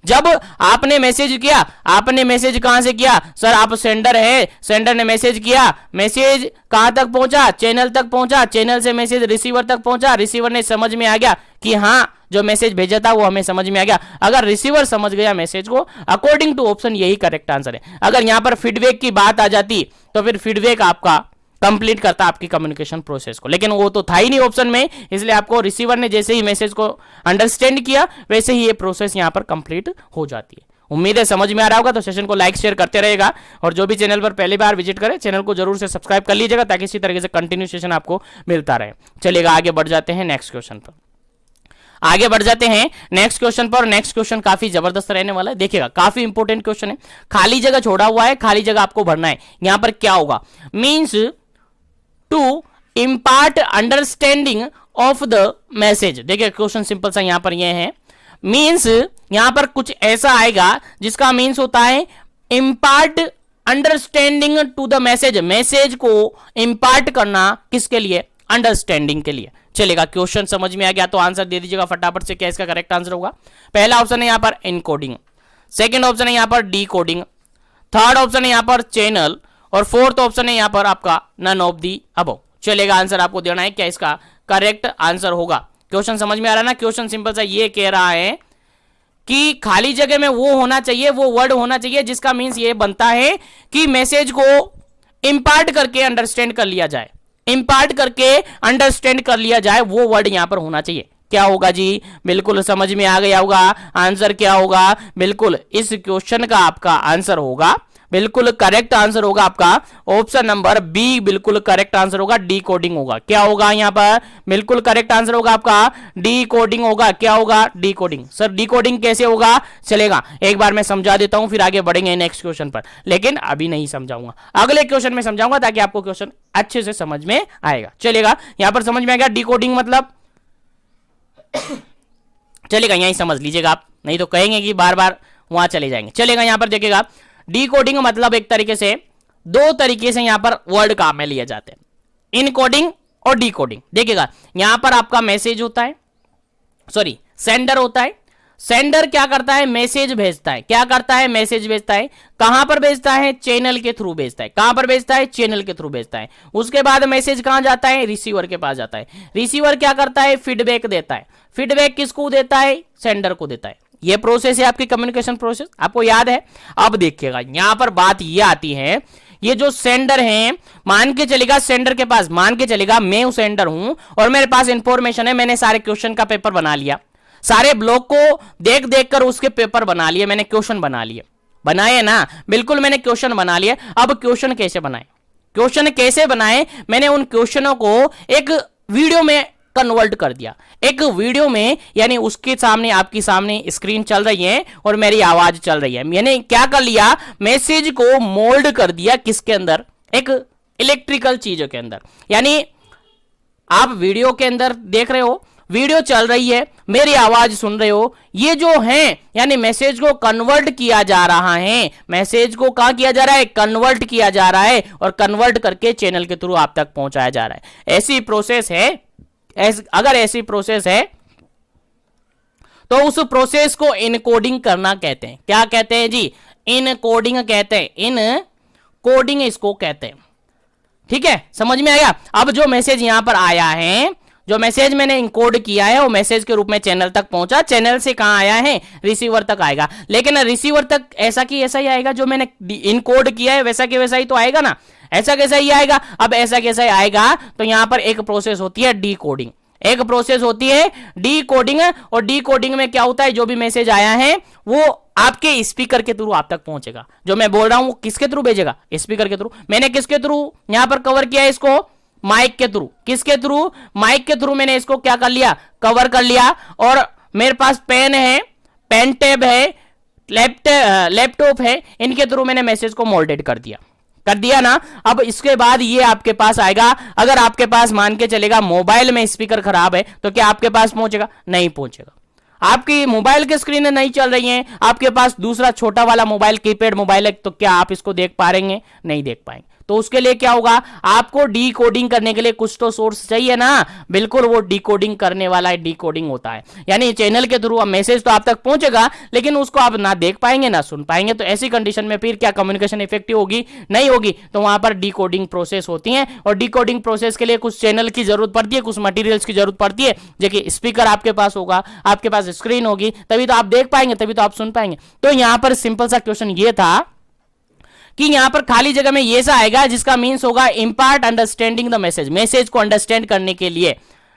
जब आपने मैसेज किया, आपने मैसेज कहां से किया, सर आप सेंडर है, सेंडर ने मैसेज किया, मैसेज कहां तक पहुंचा, चैनल तक पहुंचा, चैनल से मैसेज रिसीवर तक पहुंचा, रिसीवर ने समझ में आ गया कि हां जो मैसेज भेजा था वो हमें समझ में आ गया। अगर रिसीवर समझ गया मैसेज को, अकॉर्डिंग टू ऑप्शन यही करेक्ट आंसर है। अगर यहां पर फीडबैक की बात आ जाती तो फिर फीडबैक आपका कंप्लीट करता आपकी कम्युनिकेशन प्रोसेस को, लेकिन वो तो था ही नहीं ऑप्शन में, इसलिए आपको रिसीवर ने जैसे ही मैसेज को अंडरस्टैंड किया वैसे ही ये प्रोसेस यहां पर कंप्लीट हो जाती है। उम्मीद है समझ में आ रहा होगा, तो सेशन को लाइक शेयर करते रहेगा, और जो भी चैनल पर पहली बार विजिट करे चैनल को जरूर से सब्सक्राइब कर लीजिएगा, ताकि इसी तरीके से कंटिन्यू सेशन आपको मिलता रहे। चलिएगा, आगे बढ़ जाते हैं नेक्स्ट क्वेश्चन पर, आगे बढ़ जाते हैं नेक्स्ट क्वेश्चन पर। नेक्स्ट क्वेश्चन काफी जबरदस्त रहने वाला है, देखिएगा काफी इंपॉर्टेंट क्वेश्चन है, खाली जगह छोड़ा हुआ है, खाली जगह आपको भरना है। यहां पर क्या होगा, means to impart understanding of the message. देखिए क्वेश्चन सिंपल सा यहां पर यह है, मीन्स यहां पर कुछ ऐसा आएगा जिसका मीन्स होता है impart understanding to the message, message को इम्पार्ट करना किसके लिए, अंडरस्टैंडिंग के लिए। चलेगा, क्वेश्चन समझ में आ गया तो आंसर दे दीजिएगा फटाफट से, क्या इसका करेक्ट आंसर होगा। पहला ऑप्शन है यहां पर इनकोडिंग, सेकंड ऑप्शन है यहां पर डीकोडिंग, थर्ड ऑप्शन है यहां पर चैनल, और फोर्थ ऑप्शन है यहां पर आपका नन ऑफ दी अबव। चलेगा, आंसर आपको देना है, क्या इसका करेक्ट आंसर होगा। क्वेश्चन समझ में आ रहा है ना, क्वेश्चन सिंपल सा ये कह रहा है कि खाली जगह में वो होना चाहिए, वो वर्ड होना चाहिए जिसका मीन्स ये बनता है कि मैसेज को इंपार्ट करके अंडरस्टैंड कर लिया जाए, इंपार्ट करके अंडरस्टैंड कर लिया जाए, वो वर्ड यहां पर होना चाहिए। क्या होगा जी, बिल्कुल समझ में आ गया होगा, आंसर क्या होगा, बिल्कुल इस क्वेश्चन का आपका आंसर होगा, बिल्कुल करेक्ट आंसर होगा आपका ऑप्शन नंबर बी, बिल्कुल करेक्ट आंसर होगा, डी कोडिंग होगा। क्या होगा यहां पर, बिल्कुल करेक्ट आंसर होगा आपका डी कोडिंग होगा। क्या होगा, D coding. Sir D coding कैसे होगा, चलेगा एक बार मैं समझा देता हूं, फिर आगे बढ़ेंगे नेक्स्ट क्वेश्चन पर, लेकिन अभी नहीं समझाऊंगा, अगले क्वेश्चन में समझाऊंगा ताकि आपको क्वेश्चन अच्छे से समझ में आएगा। चलेगा, यहां पर समझ में आएगा डी कोडिंग मतलब चलेगा, यहीं समझ लीजिएगा आप, नहीं तो कहेंगे कि बार बार वहां चले जाएंगे। चलेगा, यहां पर देखिएगा डीकोडिंग मतलब एक तरीके से दो तरीके से यहां पर वर्ड काम में लिए जाते हैं, इनकोडिंग और डीकोडिंग। देखिएगा यहां पर आपका मैसेज होता है, सॉरी सेंडर होता है, सेंडर क्या करता है, मैसेज भेजता है। क्या करता है, मैसेज भेजता है। कहां पर भेजता है, चैनल के थ्रू भेजता है। कहां पर भेजता है, चैनल के थ्रू भेजता है। उसके बाद मैसेज कहां जाता है, रिसीवर के पास जाता है। रिसीवर क्या करता है, फीडबैक देता है। फीडबैक किसको देता है, सेंडर को देता है। ये प्रोसेस है आपकी कम्युनिकेशन प्रोसेस, आपको याद है। अब देखिएगा यहां पर बात ये आती है, ये जो सेंडर है, मान के चलेगा सेंडर के पास, मान के चलेगा मैं हूं सेंडर हूं और मेरे पास इंफॉर्मेशन है, मैंने सारे क्वेश्चन का पेपर बना लिया, सारे ब्लॉक को देख देख कर उसके पेपर बना लिए, मैंने क्वेश्चन बना लिए, बनाए ना, बिल्कुल मैंने क्वेश्चन बना लिए। अब क्वेश्चन कैसे बनाए, क्वेश्चन कैसे बनाए, मैंने उन क्वेश्चनों को एक वीडियो में कन्वर्ट कर दिया। एक वीडियो में यानी उसके सामने, आपकी सामने स्क्रीन चल रही है और मेरी आवाज चल रही है। मैंने क्या कर लिया, मैसेज को मोल्ड कर दिया किसके अंदर, एक इलेक्ट्रिकल चीजों के अंदर। यानी आप वीडियो के अंदर देख रहे हो, वीडियो चल रही है, मेरी आवाज सुन रहे हो, ये जो है यानी मैसेज को कन्वर्ट किया जा रहा है। मैसेज को कहां किया जा रहा है, कन्वर्ट किया जा रहा है और कन्वर्ट करके चैनल के थ्रू आप तक पहुंचाया जा रहा है। ऐसी प्रोसेस है। अगर ऐसी प्रोसेस है तो उस प्रोसेस को इनकोडिंग करना कहते हैं। क्या कहते हैं जी, इनकोडिंग कहते हैं, इनकोडिंग इसको कहते हैं। ठीक है, समझ में आया। अब जो मैसेज यहां पर आया है, जो मैसेज मैंने इनकोड किया है वो मैसेज के रूप में चैनल तक पहुंचा, चैनल से कहां आया है, रिसीवर तक आएगा। लेकिन रिसीवर तक ऐसा की ऐसा ही आएगा, जो मैंने इनकोड किया है वैसा के वैसा ही तो आएगा ना, ऐसा कैसा ही आएगा। अब ऐसा कैसा ही आएगा, तो यहां पर एक प्रोसेस होती है डी कोडिंग, एक प्रोसेस होती है डी कोडिंग। और डी कोडिंग में क्या होता है, जो भी मैसेज आया है वो आपके स्पीकर के थ्रू आप तक पहुंचेगा। जो मैं बोल रहा हूं वो किसके थ्रू भेजेगा, स्पीकर के थ्रू। मैंने किसके थ्रू यहां पर कवर किया है इसको, माइक के थ्रू। किसके थ्रू, माइक के थ्रू मैंने इसको क्या कर लिया, कवर कर लिया। और मेरे पास पेन है, पेन टैब है, लैपटॉप है, इनके थ्रू मैंने मैसेज को मोल्डेड कर दिया ना। अब इसके बाद ये आपके पास आएगा। अगर आपके पास मान के चलेगा मोबाइल में स्पीकर खराब है तो क्या आपके पास पहुंचेगा, नहीं पहुंचेगा। आपकी मोबाइल की स्क्रीन नहीं चल रही है, आपके पास दूसरा छोटा वाला मोबाइल, कीपैड मोबाइल है, तो क्या आप इसको देख पा रहे हैं, नहीं देख पाएंगे। तो उसके लिए क्या होगा, आपको डी कोडिंग करने के लिए कुछ तो सोर्स चाहिए ना, बिल्कुल वो डी कोडिंग करने वाला डी कोडिंग होता है। यानी चैनल के थ्रू मैसेज तो आप तक पहुंचेगा लेकिन उसको आप ना देख पाएंगे ना सुन पाएंगे। तो ऐसी कंडीशन में फिर क्या कम्युनिकेशन इफेक्टिव होगी, नहीं होगी। तो वहां पर डी कोडिंग प्रोसेस होती है और डी कोडिंग प्रोसेस के लिए कुछ चैनल की जरूरत पड़ती है, कुछ मटेरियल्स की जरूरत पड़ती है। जैसे स्पीकर आपके पास होगा, आपके पास स्क्रीन होगी, तभी तो आप देख पाएंगे, तभी तो आप सुन पाएंगे। तो यहां पर सिंपल सा क्वेश्चन ये था कि यहां पर खाली जगह में ये सा आएगा जिसका मीन्स होगा impart understanding the message. Message को अंडरस्टैंड करने के लिए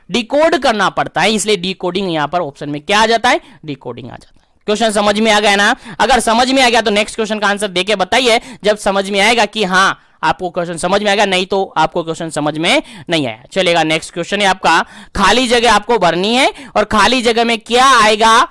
डिकोड करना पड़ता है, इसलिए डिकोडिंग यहां पर ऑप्शन में क्या आ जाता है, डिकोडिंग आ जाता है। क्वेश्चन समझ में आ गया ना। अगर समझ में आ गया तो नेक्स्ट क्वेश्चन का आंसर देके बताइए जब समझ में आएगा कि हाँ आपको क्वेश्चन समझ में आएगा, नहीं तो आपको क्वेश्चन समझ में नहीं आया। चलेगा, नेक्स्ट क्वेश्चन है आपका, खाली जगह आपको भरनी है और खाली जगह में क्या आएगा,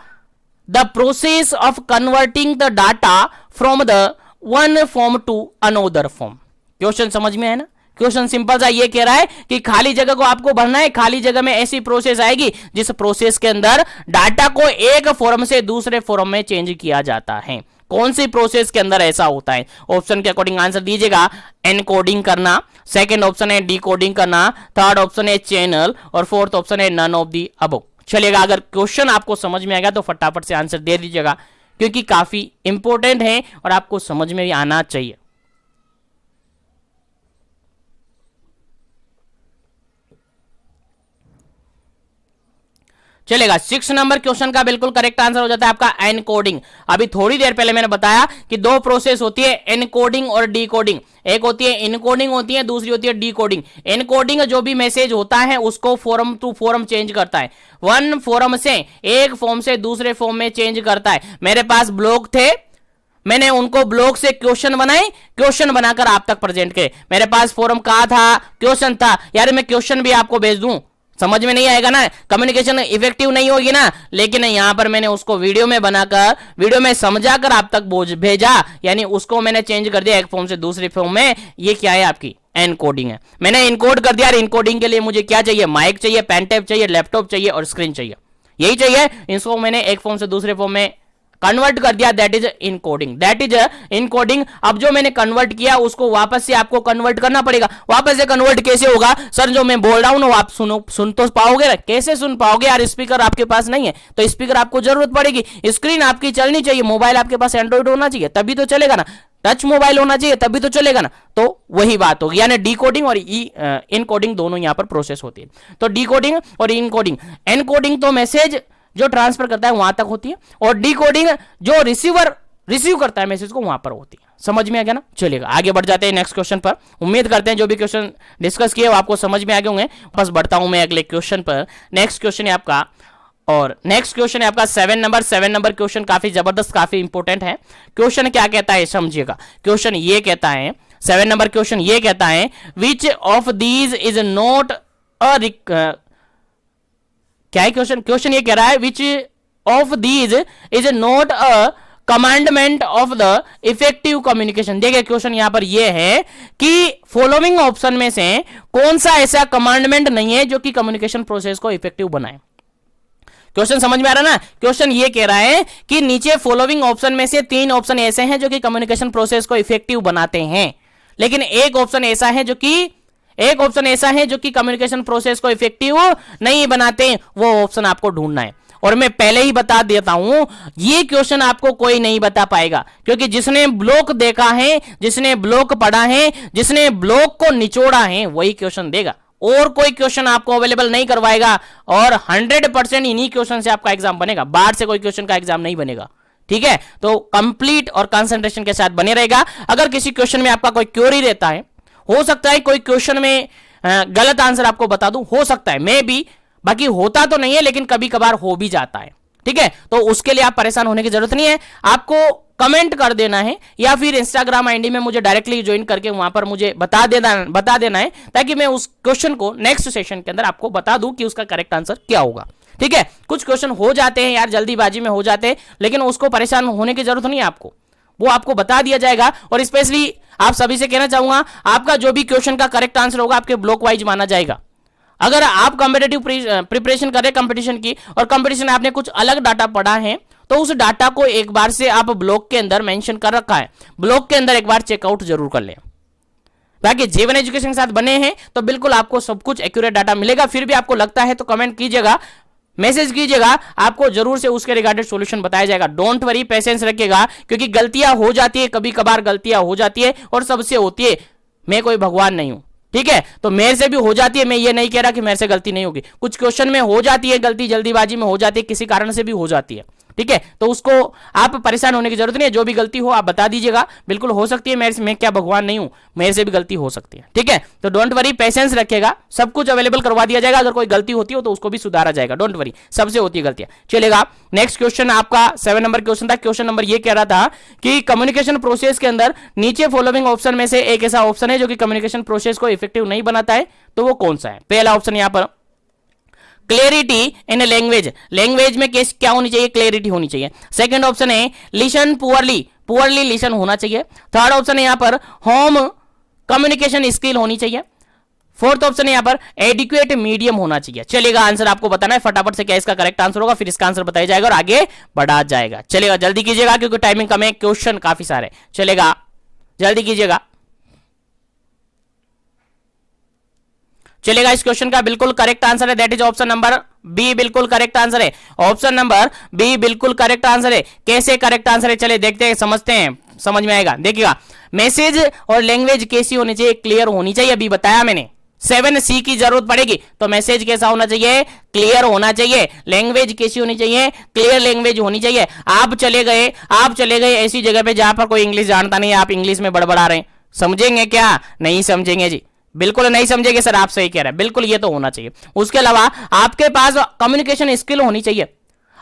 the process of converting the data from the one form to another form. Question समझ में है ना। क्वेश्चन सिंपल सा ये कह रहा है कि खाली जगह को आपको भरना है, खाली जगह में ऐसी प्रोसेस आएगी जिस प्रोसेस के अंदर डाटा को एक फॉर्म से दूसरे फॉर्म में चेंज किया जाता है। कौन सी प्रोसेस के अंदर ऐसा होता है, ऑप्शन के अकॉर्डिंग आंसर दीजिएगा। एनकोडिंग करना, सेकंड ऑप्शन है डिकोडिंग करना, थर्ड ऑप्शन है चैनल और फोर्थ ऑप्शन है नन ऑफ दी अबव। चलेगा, अगर क्वेश्चन आपको समझ में आएगा तो फटाफट से आंसर दे दीजिएगा क्योंकि काफी इंपॉर्टेंट है और आपको समझ में भी आना चाहिए। चलेगा, 6 नंबर क्वेश्चन का बिल्कुल करेक्ट आंसर हो जाता है आपका एनकोडिंग। अभी थोड़ी देर पहले मैंने बताया कि दो प्रोसेस होती है एनकोडिंग और डीकोडिंग। एक होती है इनकोडिंग होती है, दूसरी होती है डीकोडिंग। इनकोडिंग जो भी मैसेज होता है उसको फॉर्म टू फॉर्म चेंज करता है, वन फॉर्म से एक फॉर्म से दूसरे फॉर्म में चेंज करता है। मेरे पास ब्लॉक थे, मैंने उनको ब्लॉक से क्वेश्चन बनाए, क्वेश्चन बनाकर आप तक प्रेजेंट किए। मेरे पास फॉर्म कहा था, क्वेश्चन था, यार मैं क्वेश्चन भी आपको भेज दूं, समझ में नहीं आएगा ना, कम्युनिकेशन इफेक्टिव नहीं होगी ना। लेकिन यहां पर मैंने उसको वीडियो में बनाकर, वीडियो में समझाकर आप तक भेजा, यानी उसको मैंने चेंज कर दिया एक फॉर्म से दूसरे फॉर्म में। ये क्या है, आपकी एनकोडिंग है। मैंने इनकोड कर दिया। इनकोडिंग के लिए मुझे क्या चाहिए, माइक चाहिए, पेन टैब चाहिए, लैपटॉप चाहिए और स्क्रीन चाहिए, यही चाहिए। इसको मैंने एक फॉर्म से दूसरे फॉर्म में कन्वर्ट कर दिया, that is encoding, that is encoding. अब जो मैंने कन्वर्ट किया उसको वापस से आपको कन्वर्ट करना पड़ेगा। वापस से कन्वर्ट कैसे होगा सर, जो मैं बोल रहा हूं ना आप सुन तो पाओगे ना, कैसे सुन पाओगे यार, स्पीकर आपके पास नहीं है तो स्पीकर आपको जरूरत पड़ेगी, स्क्रीन आपकी चलनी चाहिए, मोबाइल आपके पास एंड्रॉइड होना चाहिए तभी तो चलेगा ना, टच मोबाइल होना चाहिए तभी तो चलेगा ना। तो वही बात होगी, यानी डीकोडिंग और इनकोडिंग दोनों यहां पर प्रोसेस होती है। तो डीकोडिंग और इनकोडिंग, एनकोडिंग तो मैसेज जो ट्रांसफर करता है वहां तक होती है, और डीकोडिंग जो रिसीव करता है मैसेज को वहां पर होती है। समझ में आ गया ना? चलेगा आगे बढ़ जाते हैं नेक्स्ट क्वेश्चन पर। उम्मीद करते हैं जो भी क्वेश्चन डिस्कस किए वो आपको समझ में आ गए होंगे। बस बढ़ता हूं मैं अगले क्वेश्चन पर। नेक्स्ट क्वेश्चन है आपका, और नेक्स्ट क्वेश्चन है आपका 7 नंबर क्वेश्चन काफी जबरदस्त, काफी इंपॉर्टेंट है। क्वेश्चन क्या कहता है समझिएगा, क्वेश्चन ये कहता है 7 नंबर क्वेश्चन ये कहता है विच of these is not a, क्या है क्वेश्चन, क्वेश्चन ये कह रहा है विच of these is not a commandment of the effective communication. देखिए क्वेश्चन यहां पर यह है कि फॉलोइंग ऑप्शन में से कौन सा ऐसा कमांडमेंट नहीं है जो कि कम्युनिकेशन प्रोसेस को इफेक्टिव बनाए। क्वेश्चन समझ में आ रहा ना? क्वेश्चन ये कह रहा है कि नीचे फॉलोइंग ऑप्शन में से 3 ऑप्शन ऐसे हैं जो कि कम्युनिकेशन प्रोसेस को इफेक्टिव बनाते हैं, लेकिन एक ऑप्शन ऐसा है जो कि कम्युनिकेशन प्रोसेस को इफेक्टिव नहीं बनाते, वो ऑप्शन आपको ढूंढना है। और मैं पहले ही बता देता हूं ये क्वेश्चन आपको कोई नहीं बता पाएगा, क्योंकि जिसने ब्लॉक देखा है, जिसने ब्लॉक पढ़ा है, जिसने ब्लॉक को निचोड़ा है वही क्वेश्चन देगा, और कोई क्वेश्चन आपको अवेलेबल नहीं करवाएगा। और 100% इन्हीं क्वेश्चन से आपका एग्जाम बनेगा, बाहर से कोई क्वेश्चन का एग्जाम नहीं बनेगा। ठीक है, तो कंप्लीट और कंसंट्रेशन के साथ बने रहेगा। अगर किसी क्वेश्चन में आपका कोई क्वेरी रहता है, हो सकता है कोई क्वेश्चन में गलत आंसर आपको बता दूं, हो सकता है मे बी, बाकी होता तो नहीं है लेकिन कभी कभार हो भी जाता है। ठीक है, तो उसके लिए आप परेशान होने की जरूरत नहीं है, आपको कमेंट कर देना है या फिर इंस्टाग्राम आईडी में मुझे डायरेक्टली ज्वाइन करके वहां पर मुझे बता देना है, ताकि मैं उस क्वेश्चन को नेक्स्ट सेशन के अंदर आपको बता दूं कि उसका करेक्ट आंसर क्या होगा। ठीक है, कुछ क्वेश्चन हो जाते हैं यार, जल्दीबाजी में हो जाते हैं, लेकिन उसको परेशान होने की जरूरत नहीं है आपको, वो आपको बता दिया जाएगा। और स्पेशली आप सभी से कहना चाहूंगा, आपका जो भी क्वेश्चन का करेक्ट आंसर होगा आपके ब्लॉक वाइज माना जाएगा। अगर आप कॉम्पिटेटिव प्रिपरेशन कर रहे हैं कंपटीशन की, और कंपटीशन में आपने कुछ अलग डाटा पढ़ा है, तो उस डाटा को एक बार से आप ब्लॉक के अंदर मेंशन कर रखा है, ब्लॉक के अंदर एक बार चेकआउट जरूर कर लें। बाकी जीवन एजुकेशन के साथ बने हैं तो बिल्कुल आपको सब कुछ एक्यूरेट डाटा मिलेगा। फिर भी आपको लगता है तो कमेंट कीजिएगा, मैसेज कीजिएगा, आपको जरूर से उसके रिगार्डेड सॉल्यूशन बताया जाएगा। डोंट वरी, पेशेंस रखिएगा, क्योंकि गलतियां हो जाती है, कभी कभार गलतियां हो जाती है और सबसे होती है। मैं कोई भगवान नहीं हूं, ठीक है, तो मेरे से भी हो जाती है, मैं ये नहीं कह रहा कि मेरे से गलती नहीं होगी, कुछ क्वेश्चन में हो जाती है गलती, जल्दीबाजी में हो जाती है, किसी कारण से भी हो जाती है। ठीक है, तो उसको आप परेशान होने की जरूरत नहीं है, जो भी गलती हो आप बता दीजिएगा, बिल्कुल हो सकती है, मैं क्या भगवान नहीं हूं, मेरे से भी गलती हो सकती है। ठीक है, तो डोंट वरी, पेशेंस रखिएगा, सब कुछ अवेलेबल करवा दिया जाएगा। अगर कोई गलती होती हो तो उसको भी सुधारा जाएगा, डोंट वरी, सबसे होती है गलतियां। चलेगा, नेक्स्ट क्वेश्चन आपका 7 नंबर क्वेश्चन था। क्वेश्चन नंबर ये कह रहा था कि कम्युनिकेशन प्रोसेस के अंदर नीचे फॉलोइंग ऑप्शन में से एक ऐसा ऑप्शन है जो कि कम्युनिकेशन प्रोसेस को इफेक्टिव नहीं बनाता है, तो वो कौन सा है? पहला ऑप्शन यहां पर क्लियरिटी इन लैंग्वेज, लैंग्वेज में क्या होनी चाहिए? क्लियरिटी होनी चाहिए। सेकंड ऑप्शन है लिसन पुअरली लिसन होना चाहिए। थर्ड ऑप्शन है यहां पर होम कम्युनिकेशन स्किल होनी चाहिए। फोर्थ ऑप्शन है यहां पर एडिक्वेट मीडियम होना चाहिए। चलेगा, आंसर आपको बताना है फटाफट से क्या इसका करेक्ट आंसर होगा, फिर इसका आंसर बताया जाएगा और आगे बढ़ा जाएगा। चलेगा, जल्दी कीजिएगा क्योंकि टाइमिंग कम है, क्वेश्चन काफी सारे। चलेगा, जल्दी कीजिएगा। चलेगा, इस क्वेश्चन का बिल्कुल करेक्ट आंसर है, that is option number B, बिल्कुल करेक्ट आंसर है। ऑप्शन नंबर बी बिल्कुल करेक्ट आंसर है। कैसे करेक्ट आंसर है, चले देखते हैं, समझते हैं, समझ में आएगा। देखिएगा, मैसेज और लैंग्वेज कैसी होनी चाहिए? क्लियर होनी चाहिए। अभी बताया मैंने 7C की जरूरत पड़ेगी, तो मैसेज कैसा होना चाहिए? क्लियर होना चाहिए। लैंग्वेज कैसी होनी चाहिए? क्लियर लैंग्वेज होनी चाहिए। आप चले गए ऐसी जगह पे जहां पर कोई इंग्लिश जानता नहीं, आप इंग्लिश में बड़बड़ा रहे हैं, समझेंगे क्या? नहीं समझेंगे जी, बिल्कुल नहीं समझेंगे सर, आप सही कह रहे हैं, बिल्कुल ये तो होना चाहिए। उसके अलावा आपके पास कम्युनिकेशन स्किल होनी चाहिए।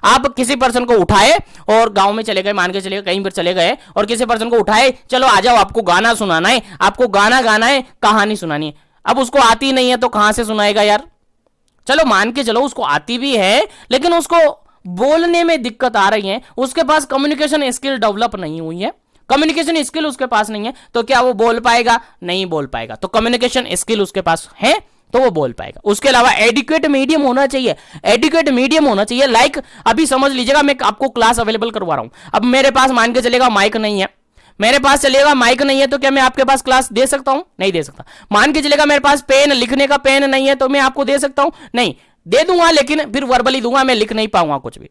आप किसी पर्सन को उठाए और गांव में चले गए, मान के चले गए, कहीं पर चले गए और किसी पर्सन को उठाए, चलो आ जाओ, आपको गाना सुनाना है, आपको गाना गाना है, कहानी सुनानी है। अब उसको आती नहीं है तो कहां से सुनाएगा यार? चलो मान के चलो उसको आती भी है, लेकिन उसको बोलने में दिक्कत आ रही है, उसके पास कम्युनिकेशन स्किल डेवलप नहीं हुई है, कम्युनिकेशन स्किल उसके पास नहीं है, तो क्या वो बोल पाएगा? नहीं बोल पाएगा। तो कम्युनिकेशन स्किल उसके पास है तो वो बोल पाएगा। उसके अलावा एडिक्वेट मीडियम होना चाहिए, एडिक्वेट मीडियम होना चाहिए। लाइक अभी समझ लीजिएगा मैं आपको क्लास अवेलेबल करवा रहा हूं, अब मेरे पास मान के चलेगा माइक नहीं है, मेरे पास चलेगा माइक नहीं है, तो क्या मैं आपके पास क्लास दे सकता हूं? नहीं दे सकता। मान के चलेगा मेरे पास पेन, लिखने का पेन नहीं है, तो मैं आपको दे सकता हूं? नहीं दे दूंगा, लेकिन फिर वर्बली दूंगा, मैं लिख नहीं पाऊंगा कुछ भी।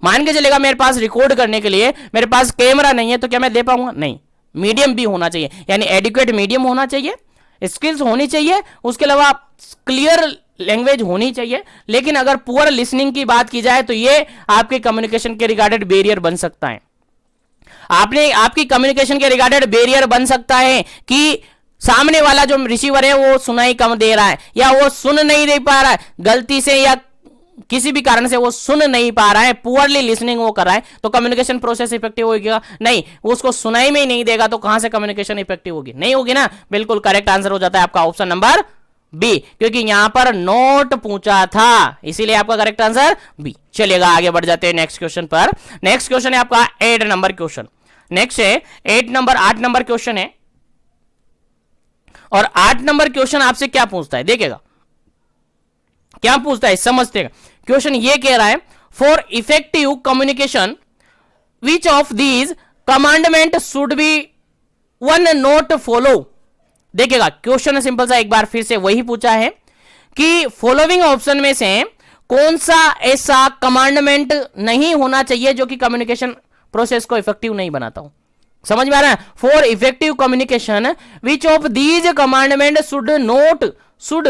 मान के चलेगा मेरे पास रिकॉर्ड करने के लिए मेरे पास कैमरा नहीं है, तो क्या मैं दे पाऊंगा? नहीं। मीडियम भी होना चाहिए, यानी एडिक्वेट मीडियम होना चाहिए, स्किल्स होनी चाहिए, उसके अलावा क्लियर लैंग्वेज होनी चाहिए। लेकिन अगर पुअर लिसनिंग की बात की जाए तो ये आपके कम्युनिकेशन के रिगार्डेड बैरियर बन सकता है। आपकी कम्युनिकेशन के रिगार्डेड बैरियर बन सकता है कि सामने वाला जो रिसीवर है वो सुनाई कम दे रहा है, या वो सुन नहीं दे पा रहा है गलती से, या किसी भी कारण से वो सुन नहीं पा रहा है, पुअरली लिसनिंग वो कर रहा है, तो कम्युनिकेशन प्रोसेस इफेक्टिव होगा? नहीं। वो उसको सुनाई में ही नहीं देगा तो कहां से कम्युनिकेशन इफेक्टिव होगी? नहीं होगी ना। बिल्कुल करेक्ट आंसर हो जाता है आपका ऑप्शन नंबर बी, क्योंकि यहां पर नोट पूछा था, इसीलिए आपका करेक्ट आंसर बी। चलिएगा आगे बढ़ जाते हैं नेक्स्ट क्वेश्चन पर। नेक्स्ट क्वेश्चन है आपका 8 नंबर क्वेश्चन। नेक्स्ट है 8 नंबर क्वेश्चन है, और 8 नंबर क्वेश्चन आपसे क्या पूछता है, देखिएगा क्या पूछता है, समझते हैं। क्वेश्चन ये कह रहा है, for effective communication which of these commandment should be one note follow. देखिएगा क्वेश्चन सिंपल सा, एक बार फिर से वही पूछा है कि फॉलोइंग ऑप्शन में से कौन सा ऐसा कमांडमेंट नहीं होना चाहिए जो कि कम्युनिकेशन प्रोसेस को इफेक्टिव नहीं बनाता हूं। समझ में आ रहा है? For effective communication which of these commandment should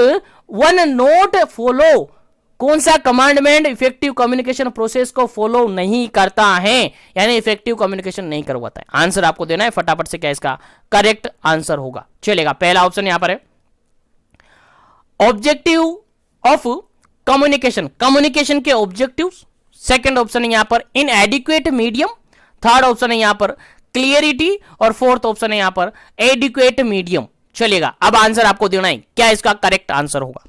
one note follow. कौन सा कमांडमेंट इफेक्टिव कम्युनिकेशन प्रोसेस को फॉलो नहीं करता है, यानी इफेक्टिव कम्युनिकेशन नहीं करवाता है। आंसर आपको देना है फटाफट से, क्या इसका करेक्ट आंसर होगा। चलेगा पहला ऑप्शन यहां पर है ऑब्जेक्टिव ऑफ कम्युनिकेशन, कम्युनिकेशन के ऑब्जेक्टिव। सेकंड ऑप्शन है यहां पर इनएडिक्वेट मीडियम, थर्ड ऑप्शन है यहां पर क्लियरिटी, और फोर्थ ऑप्शन है यहां पर एडिक्वेट मीडियम। चलेगा अब आंसर आपको देना है, क्या इसका करेक्ट आंसर होगा?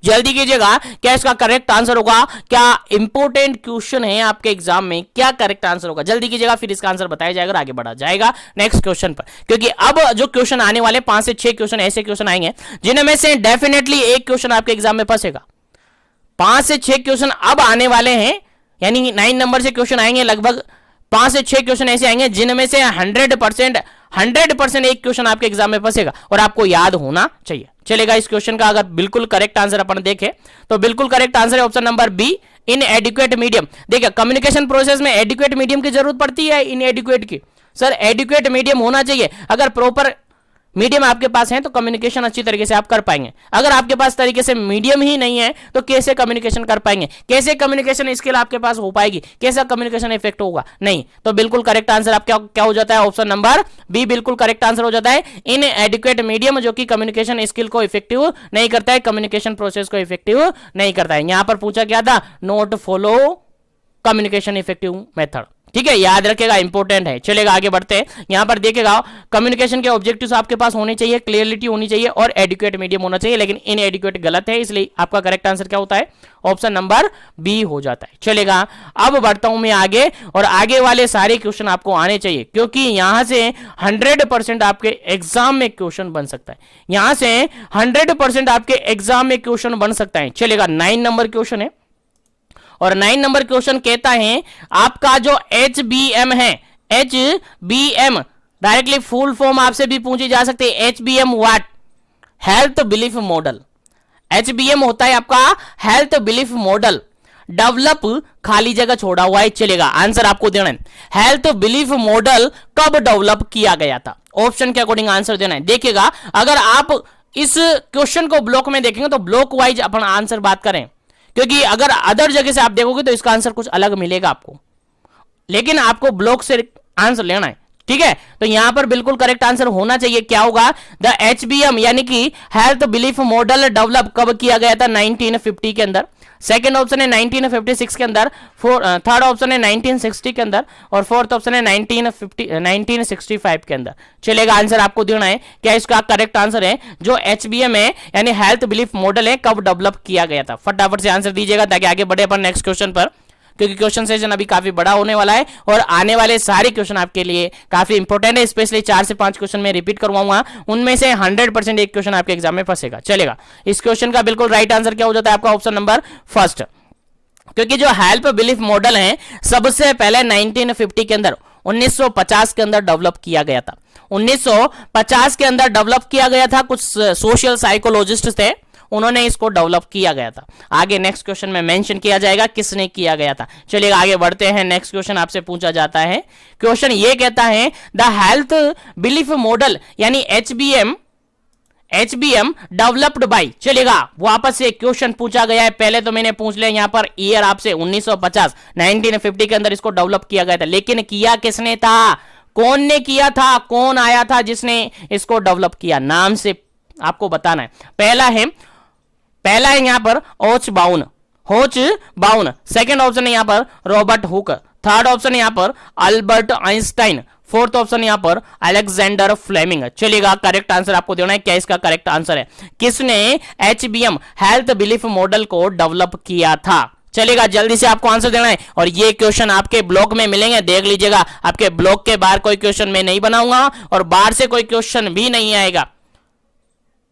जल्दी कीजिएगा, क्या इसका करेक्ट आंसर होगा? क्या इंपॉर्टेंट क्वेश्चन है आपके एग्जाम में, क्या करेक्ट आंसर होगा? जल्दी कीजिएगा, फिर इसका आंसर बताया जाएगा, आगे बढ़ा जाएगा नेक्स्ट क्वेश्चन पर। क्योंकि अब जो क्वेश्चन आने वाले 5 से 6 क्वेश्चन ऐसे क्वेश्चन आएंगे जिनमें से डेफिनेटली एक क्वेश्चन आपके एग्जाम में फंसेगा। 5 से 6 क्वेश्चन अब आने वाले हैं, यानी 9 नंबर से क्वेश्चन आएंगे, लगभग 5 से 6 क्वेश्चन ऐसे आएंगे जिनमें से 100% एक क्वेश्चन आपके एग्जाम में फंसेगा और आपको याद होना चाहिए। चलेगा इस क्वेश्चन का अगर बिल्कुल करेक्ट आंसर अपन देखें तो बिल्कुल करेक्ट आंसर है ऑप्शन नंबर बी, इन एडिक्वेट मीडियम। देखिए कम्युनिकेशन प्रोसेस में एडिक्वेट मीडियम की जरूरत पड़ती है, इन एडिक्वेट की? सर एडिक्वेट मीडियम होना चाहिए। अगर प्रॉपर मीडियम आपके पास है तो कम्युनिकेशन अच्छी तरीके से आप कर पाएंगे। अगर आपके पास तरीके से मीडियम ही नहीं है तो कैसे कम्युनिकेशन कर पाएंगे? कैसे कम्युनिकेशन स्किल आपके पास हो पाएगी? कैसा कम्युनिकेशन इफेक्ट होगा? नहीं। तो बिल्कुल करेक्ट आंसर आपका क्या हो जाता है? ऑप्शन नंबर बी बिल्कुल करेक्ट आंसर हो जाता है, इन एडिक्वेट मीडियम, जो कि कम्युनिकेशन स्किल को इफेक्टिव नहीं करता है, कम्युनिकेशन प्रोसेस को इफेक्टिव नहीं करता है। यहां पर पूछा क्या था? Note follow communication effective method. ठीक है, याद रखेगा, इंपॉर्टेंट है। चलेगा आगे बढ़ते हैं। यहां पर देखेगा कम्युनिकेशन के ऑब्जेक्टिव्स आपके पास होने चाहिए, क्लियरिटी होनी चाहिए और एडिक्वेट मीडियम होना चाहिए, लेकिन इन एडिक्वेट गलत है, इसलिए आपका करेक्ट आंसर क्या होता है? ऑप्शन नंबर बी हो जाता है। चलेगा अब बढ़ता हूं मैं आगे, और आगे वाले सारे क्वेश्चन आपको आने चाहिए क्योंकि यहां से 100% आपके एग्जाम में क्वेश्चन बन सकता है। यहां से 100% आपके एग्जाम में क्वेश्चन बन सकता है। चलेगा 9 नंबर क्वेश्चन है, और 9 नंबर क्वेश्चन कहता है आपका जो HBM है, HBM डायरेक्टली फुल फॉर्म आपसे भी पूछी जा सकती है। HBM what? Health belief model. HBM होता है आपका हेल्थ बिलीफ मॉडल। डेवलप खाली जगह छोड़ा हुआ है। चलेगा आंसर आपको देना है, हेल्थ बिलीफ मॉडल कब डेवलप किया गया था? ऑप्शन के अकॉर्डिंग आंसर देना है। देखिएगा अगर आप इस क्वेश्चन को ब्लॉक में देखेंगे तो ब्लॉक वाइज अपन आंसर बात करें, क्योंकि अगर अदर जगह से आप देखोगे तो इसका आंसर कुछ अलग मिलेगा आपको, लेकिन आपको ब्लॉक से आंसर लेना है। ठीक है, तो यहां पर बिल्कुल करेक्ट आंसर होना चाहिए, क्या होगा? द HBM यानी कि हेल्थ बिलीफ मॉडल डेवलप कब किया गया था? 1950 के अंदर। सेकंड ऑप्शन है 1956 के अंदर, थर्ड ऑप्शन है 1960 के अंदर, और फोर्थ ऑप्शन है 1965 के अंदर। चलेगा आंसर आपको देना है, क्या इसका करेक्ट आंसर है जो HBM है यानी हेल्थ बिलीफ मॉडल है, कब डेवलप किया गया था? फटाफट से आंसर दीजिएगा ताकि आगे बढ़े अपन नेक्स्ट क्वेश्चन पर। क्योंकि क्वेश्चन सेशन अभी काफी बड़ा होने वाला है और आने वाले सारे क्वेश्चन आपके लिए काफी इंपॉर्टेंट है। स्पेशली 4 से 5 क्वेश्चन में रिपीट करवाऊंगा, उनमें से 100% एक क्वेश्चन आपके एग्जाम में फंसेगा। चलेगा, इस क्वेश्चन का बिल्कुल राइट आंसर क्या हो जाता है आपका? Option number first. क्योंकि जो हेल्प बिलीफ मॉडल है सबसे पहले 1950 के अंदर 1950 के अंदर डेवलप किया गया था। 1950 के अंदर डेवलप किया गया था, कुछ सोशल साइकोलॉजिस्ट थे, उन्होंने इसको डेवलप किया गया था। आगे नेक्स्ट क्वेश्चन में मेंशन किया जाएगा किसने किया गया था। चलिए आगे बढ़ते हैं। नेक्स्ट क्वेश्चन आपसे पूछा जाता है, क्वेश्चन ये कहता है द हेल्थ बिलीफ मॉडल यानी एचबीएम डेवलप्ड बाय। चलेगा, वापस से क्वेश्चन पूछा गया है। पहले तो मैंने पूछ लिया यहां पर ईयर आपसे 1950 1950 के अंदर इसको डेवलप किया गया था, लेकिन किया किसने था? कौन ने किया था? कौन आया था जिसने इसको डेवलप किया? नाम से आपको बताना है। पहला है यहां पर होच बाउन। सेकंड ऑप्शन है यहां पर रॉबर्ट हुक। थर्ड ऑप्शन है यहां पर अल्बर्ट आइंस्टाइन। फोर्थ ऑप्शन यहां पर अलेक्जेंडर फ्लेमिंग। चलिएगा, करेक्ट आंसर आपको देना है। क्या इसका करेक्ट आंसर है? किसने एचबीएम हेल्थ बिलीफ मॉडल को डेवलप किया था? चलेगा, जल्दी से आपको आंसर देना है और ये क्वेश्चन आपके ब्लॉक में मिलेंगे, देख लीजिएगा। आपके ब्लॉक के बाहर कोई क्वेश्चन मैं नहीं बनाऊंगा और बाहर से कोई क्वेश्चन भी नहीं आएगा,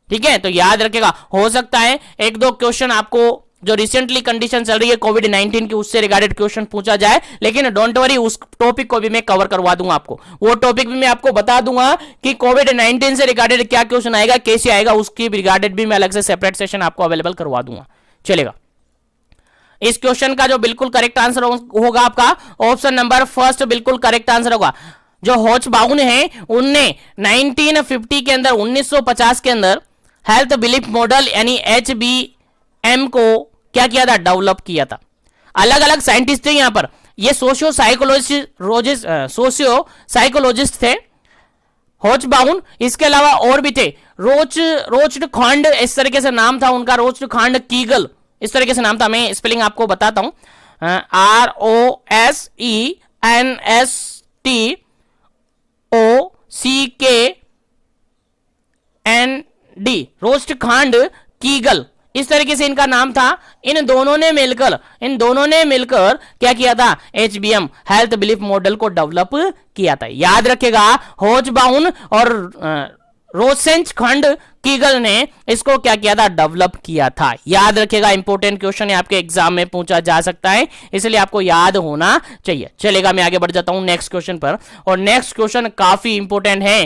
ठीक है? तो याद रखिएगा, हो सकता है एक दो क्वेश्चन आपको जो रिसेंटली कंडीशन चल रही है कोविड-19 की उससे रिगार्डेड क्वेश्चन पूछा जाए, लेकिन डोंट वरी, उस टॉपिक को भी मैं कवर करवा दूंगा आपको। वो टॉपिक भी मैं आपको बता दूंगा कि कोविड-19 से रिगार्डेड क्या क्वेश्चन आएगा, कैसे आएगा, उसकी रिगार्डेड भी मैं अलग से सेपरेट सेशन आपको अवेलेबल करवा दूंगा। चलेगा, इस क्वेश्चन का जो बिल्कुल करेक्ट आंसर होगा आपका ऑप्शन नंबर फर्स्ट बिल्कुल करेक्ट आंसर होगा। जो होच बाउन है उनने 1950 के अंदर 1950 के अंदर हेल्थ बिलीफ मॉडल यानी एचबीएम को क्या किया था? डेवलप किया था। अलग अलग साइंटिस्ट थे यहां पर, ये सोशियो साइकोलॉजिस्ट थे होच बाउन। इसके अलावा और भी थे, रोच्ड खांड, इस तरीके से नाम था उनका, रोच्ड खांड कीगल, इस तरीके से नाम था। मैं स्पेलिंग आपको बताता हूं, ROSENCKND, रोस्ट खांड कीगल, इस तरीके से इनका नाम था। इन दोनों ने मिलकर क्या किया था? एचबीएम हेल्थ बिलीफ मॉडल को डेवलप किया था। याद रखेगा, होच बाउन और रोसेंच खंड कीगल ने इसको क्या किया था? डेवलप किया था। याद रखेगा, इंपॉर्टेंट क्वेश्चन है, आपके एग्जाम में पूछा जा सकता है, इसलिए आपको याद होना चाहिए। चलेगा, मैं आगे बढ़ जाता हूं नेक्स्ट क्वेश्चन पर, और नेक्स्ट क्वेश्चन काफी इंपॉर्टेंट है,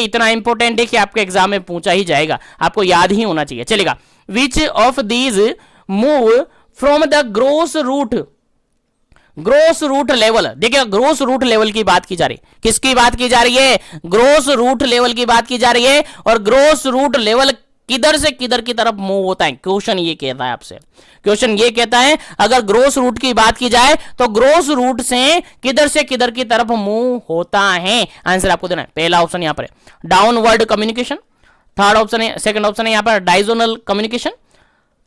इतना इंपॉर्टेंट है कि आपके एग्जाम में पूछा ही जाएगा, आपको याद ही होना चाहिए। चलेगा, which of these move from the grass root level. देखिए, ग्रोस रूट लेवल की बात की जा रही है। किसकी बात की जा रही है? ग्रोस रूट लेवल की बात की जा रही है। और ग्रोस रूट लेवल किधर से किधर की तरफ मूव होता है? क्वेश्चन ये कहता है आपसे, क्वेश्चन ये कहता है अगर ग्रोस रूट की बात की जाए तो ग्रोस रूट से किधर की तरफ मूव होता है? आंसर आपको देना है। पहला ऑप्शन यहां पर है डाउनवर्ड कम्युनिकेशन, थर्ड ऑप्शन है, सेकंड ऑप्शन है यहां पर डायगोनल कम्युनिकेशन,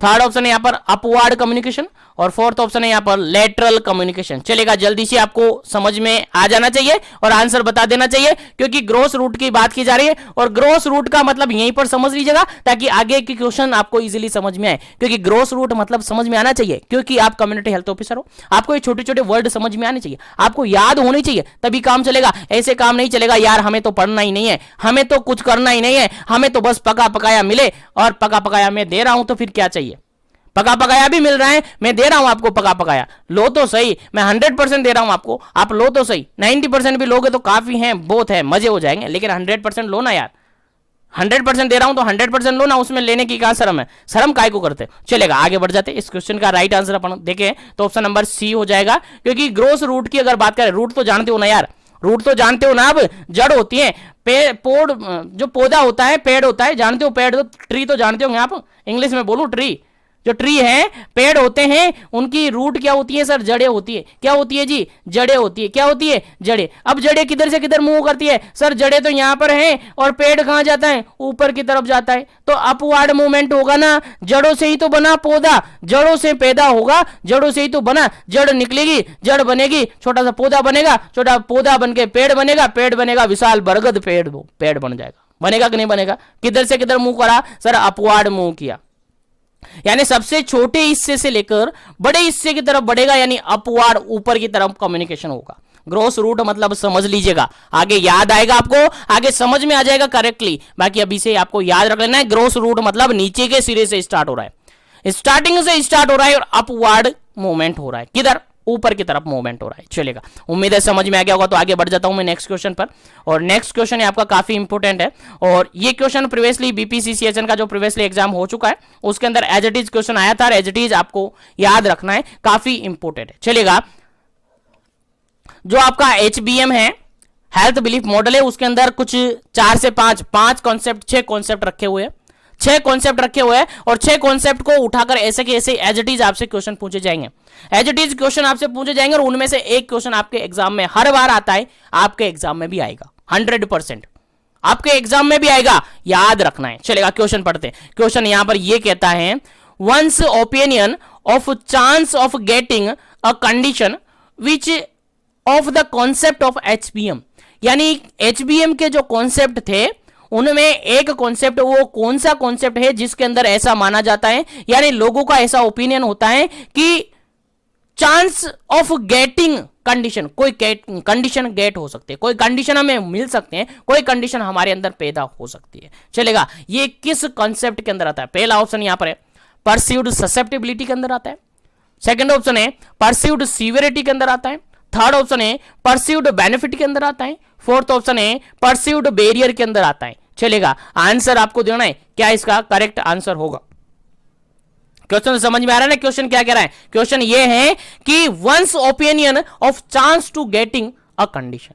थर्ड ऑप्शन है यहां पर अपवर्ड कम्युनिकेशन, और फोर्थ ऑप्शन है यहां पर लेटरल कम्युनिकेशन। चलेगा, जल्दी से आपको समझ में आ जाना चाहिए और आंसर बता देना चाहिए, क्योंकि ग्रोस रूट की बात की जा रही है और ग्रोस रूट का मतलब यहीं पर समझ लीजिएगा ताकि आगे की क्वेश्चन आपको इजीली समझ में आए। क्योंकि ग्रोस रूट मतलब समझ में आना चाहिए, क्योंकि आप कम्युनिटी हेल्थ ऑफिसर हो, आपको ये छोटे छोटे वर्ड समझ में आने चाहिए, आपको याद होनी चाहिए, तभी काम चलेगा। ऐसे काम नहीं चलेगा, यार हमें तो पढ़ना ही नहीं है, हमें तो कुछ करना ही नहीं है, हमें तो बस पका पकाया मिले और पका पकाया मैं दे रहा हूं, तो फिर क्या चाहिए? पका पकाया भी मिल रहा है, मैं दे रहा हूं आपको पका पकाया, लो तो सही, मैं 100% दे रहा हूं आपको, आप लो तो सही। 90% भी लोगे तो काफी है, बहुत है, मजे हो जाएंगे, लेकिन 100% लो ना यार। 100% दे रहा हूं तो 100% लो ना, उसमें लेने की क्या शर्म है? शर्म काय को करते? चलेगा, आगे बढ़ जाते। इस क्वेश्चन का राइट आंसर अपन देखें तो ऑप्शन नंबर सी हो जाएगा, क्योंकि ग्रोस रूट की अगर बात करें, रूट तो जानते हो ना यार, रूट तो जानते हो ना, अब जड़ होती है, पोड़ जो पौधा होता है, पेड़ होता है, जानते हो, पेड़ तो ट्री तो जानते होंगे आप, इंग्लिश में बोलूं ट्री, जो ट्री है, पेड़ होते हैं, उनकी रूट क्या होती है सर? जड़ें होती है। क्या होती है जी? जड़ें होती है। क्या होती है? जड़ें। अब जड़ें किधर से किधर मूव करती है सर? जड़ें तो यहां पर है और पेड़ कहां जाता है? ऊपर की तरफ जाता है, तो अपवर्ड मूवमेंट होगा ना। जड़ों से ही तो बना पौधा, जड़ों से पैदा होगा, जड़ों से ही तो बना, जड़ निकलेगी, जड़ बनेगी, छोटा सा पौधा बनेगा, छोटा पौधा बन के पेड़ बनेगा, पेड़ बनेगा विशाल बरगद पेड़ बन जाएगा। बनेगा कि नहीं बनेगा? किधर से किधर मूव करा सर? अपवर्ड मूव किया। यानी सबसे छोटे हिस्से से लेकर बड़े हिस्से की तरफ बढ़ेगा, यानी अपवार्ड ऊपर की तरफ कम्युनिकेशन होगा। ग्रोस रूट मतलब समझ लीजिएगा, आगे याद आएगा आपको, आगे समझ में आ जाएगा करेक्टली। बाकी अभी से आपको याद रख लेना है, ग्रोस रूट मतलब नीचे के सिरे से स्टार्ट हो रहा है, स्टार्टिंग से स्टार्ट हो रहा है और अपवार्ड मूवमेंट हो रहा है, किधर, ऊपर की तरफ मूवमेंट हो रहा है। चलेगा, उम्मीद है समझ में आ गया होगा। तो आगे बढ़ जाता हूं मैं नेक्स्ट क्वेश्चन पर, और नेक्स्ट क्वेश्चन आपका काफी इंपॉर्टेंट है, और ये क्वेश्चन प्रीवियसली बीपीसीसीएचएन का जो प्रीवियसली एग्जाम हो चुका है उसके अंदर एज इट इज क्वेश्चन आया था, एज इट इज आपको याद रखना है, काफी इंपॉर्टेंट है। चलेगा, जो आपका एचबीएम है, हेल्थ बिलीफ मॉडल है, उसके अंदर कुछ 4 से 5 कॉन्सेप्ट, 6 कॉन्सेप्ट रखे हुए हैं, 6 कॉन्सेप्ट रखे हुए हैं, और 6 कॉन्सेप्ट को उठाकर ऐसे के ऐसे एज इट इज आपसे क्वेश्चन पूछे जाएंगे, एज इट इज क्वेश्चन आपसे पूछे जाएंगे, और उनमें से एक क्वेश्चन आपके एग्जाम में हर बार आता है, आपके एग्जाम में भी आएगा, 100% आपके एग्जाम में भी आएगा, याद रखना है। चलेगा, क्वेश्चन पढ़ते हैं। क्वेश्चन यहां पर यह कहता है, one's opinion of chance of getting a condition which of the concept of HBM, यानी एचबीएम के जो कॉन्सेप्ट थे उनमें एक कॉन्सेप्ट, वो कौन सा कॉन्सेप्ट है जिसके अंदर ऐसा माना जाता है, यानी लोगों का ऐसा ओपिनियन होता है कि चांस ऑफ गेटिंग कंडीशन, कोई कंडीशन गेट हो सकती है, कोई कंडीशन हमें मिल सकते हैं, कोई कंडीशन हमारे अंदर पैदा हो सकती है। चलेगा, ये किस कॉन्सेप्ट के अंदर आता है? पहला ऑप्शन यहां पर है परसीव्ड ससेप्टिबिलिटी के अंदर आता है, सेकंड ऑप्शन है परसीव्ड सीवियरिटी के अंदर आता है, थर्ड ऑप्शन है परसीव्ड बेनिफिट के अंदर आता है, फोर्थ ऑप्शन है परसीव्ड बैरियर के अंदर आता है। चलेगा, आंसर आपको देना है, क्या इसका करेक्ट आंसर होगा? क्वेश्चन समझ में आ रहा है ना? क्वेश्चन क्या कह रहा है? क्वेश्चन ये है कि one's opinion of chance to getting a condition,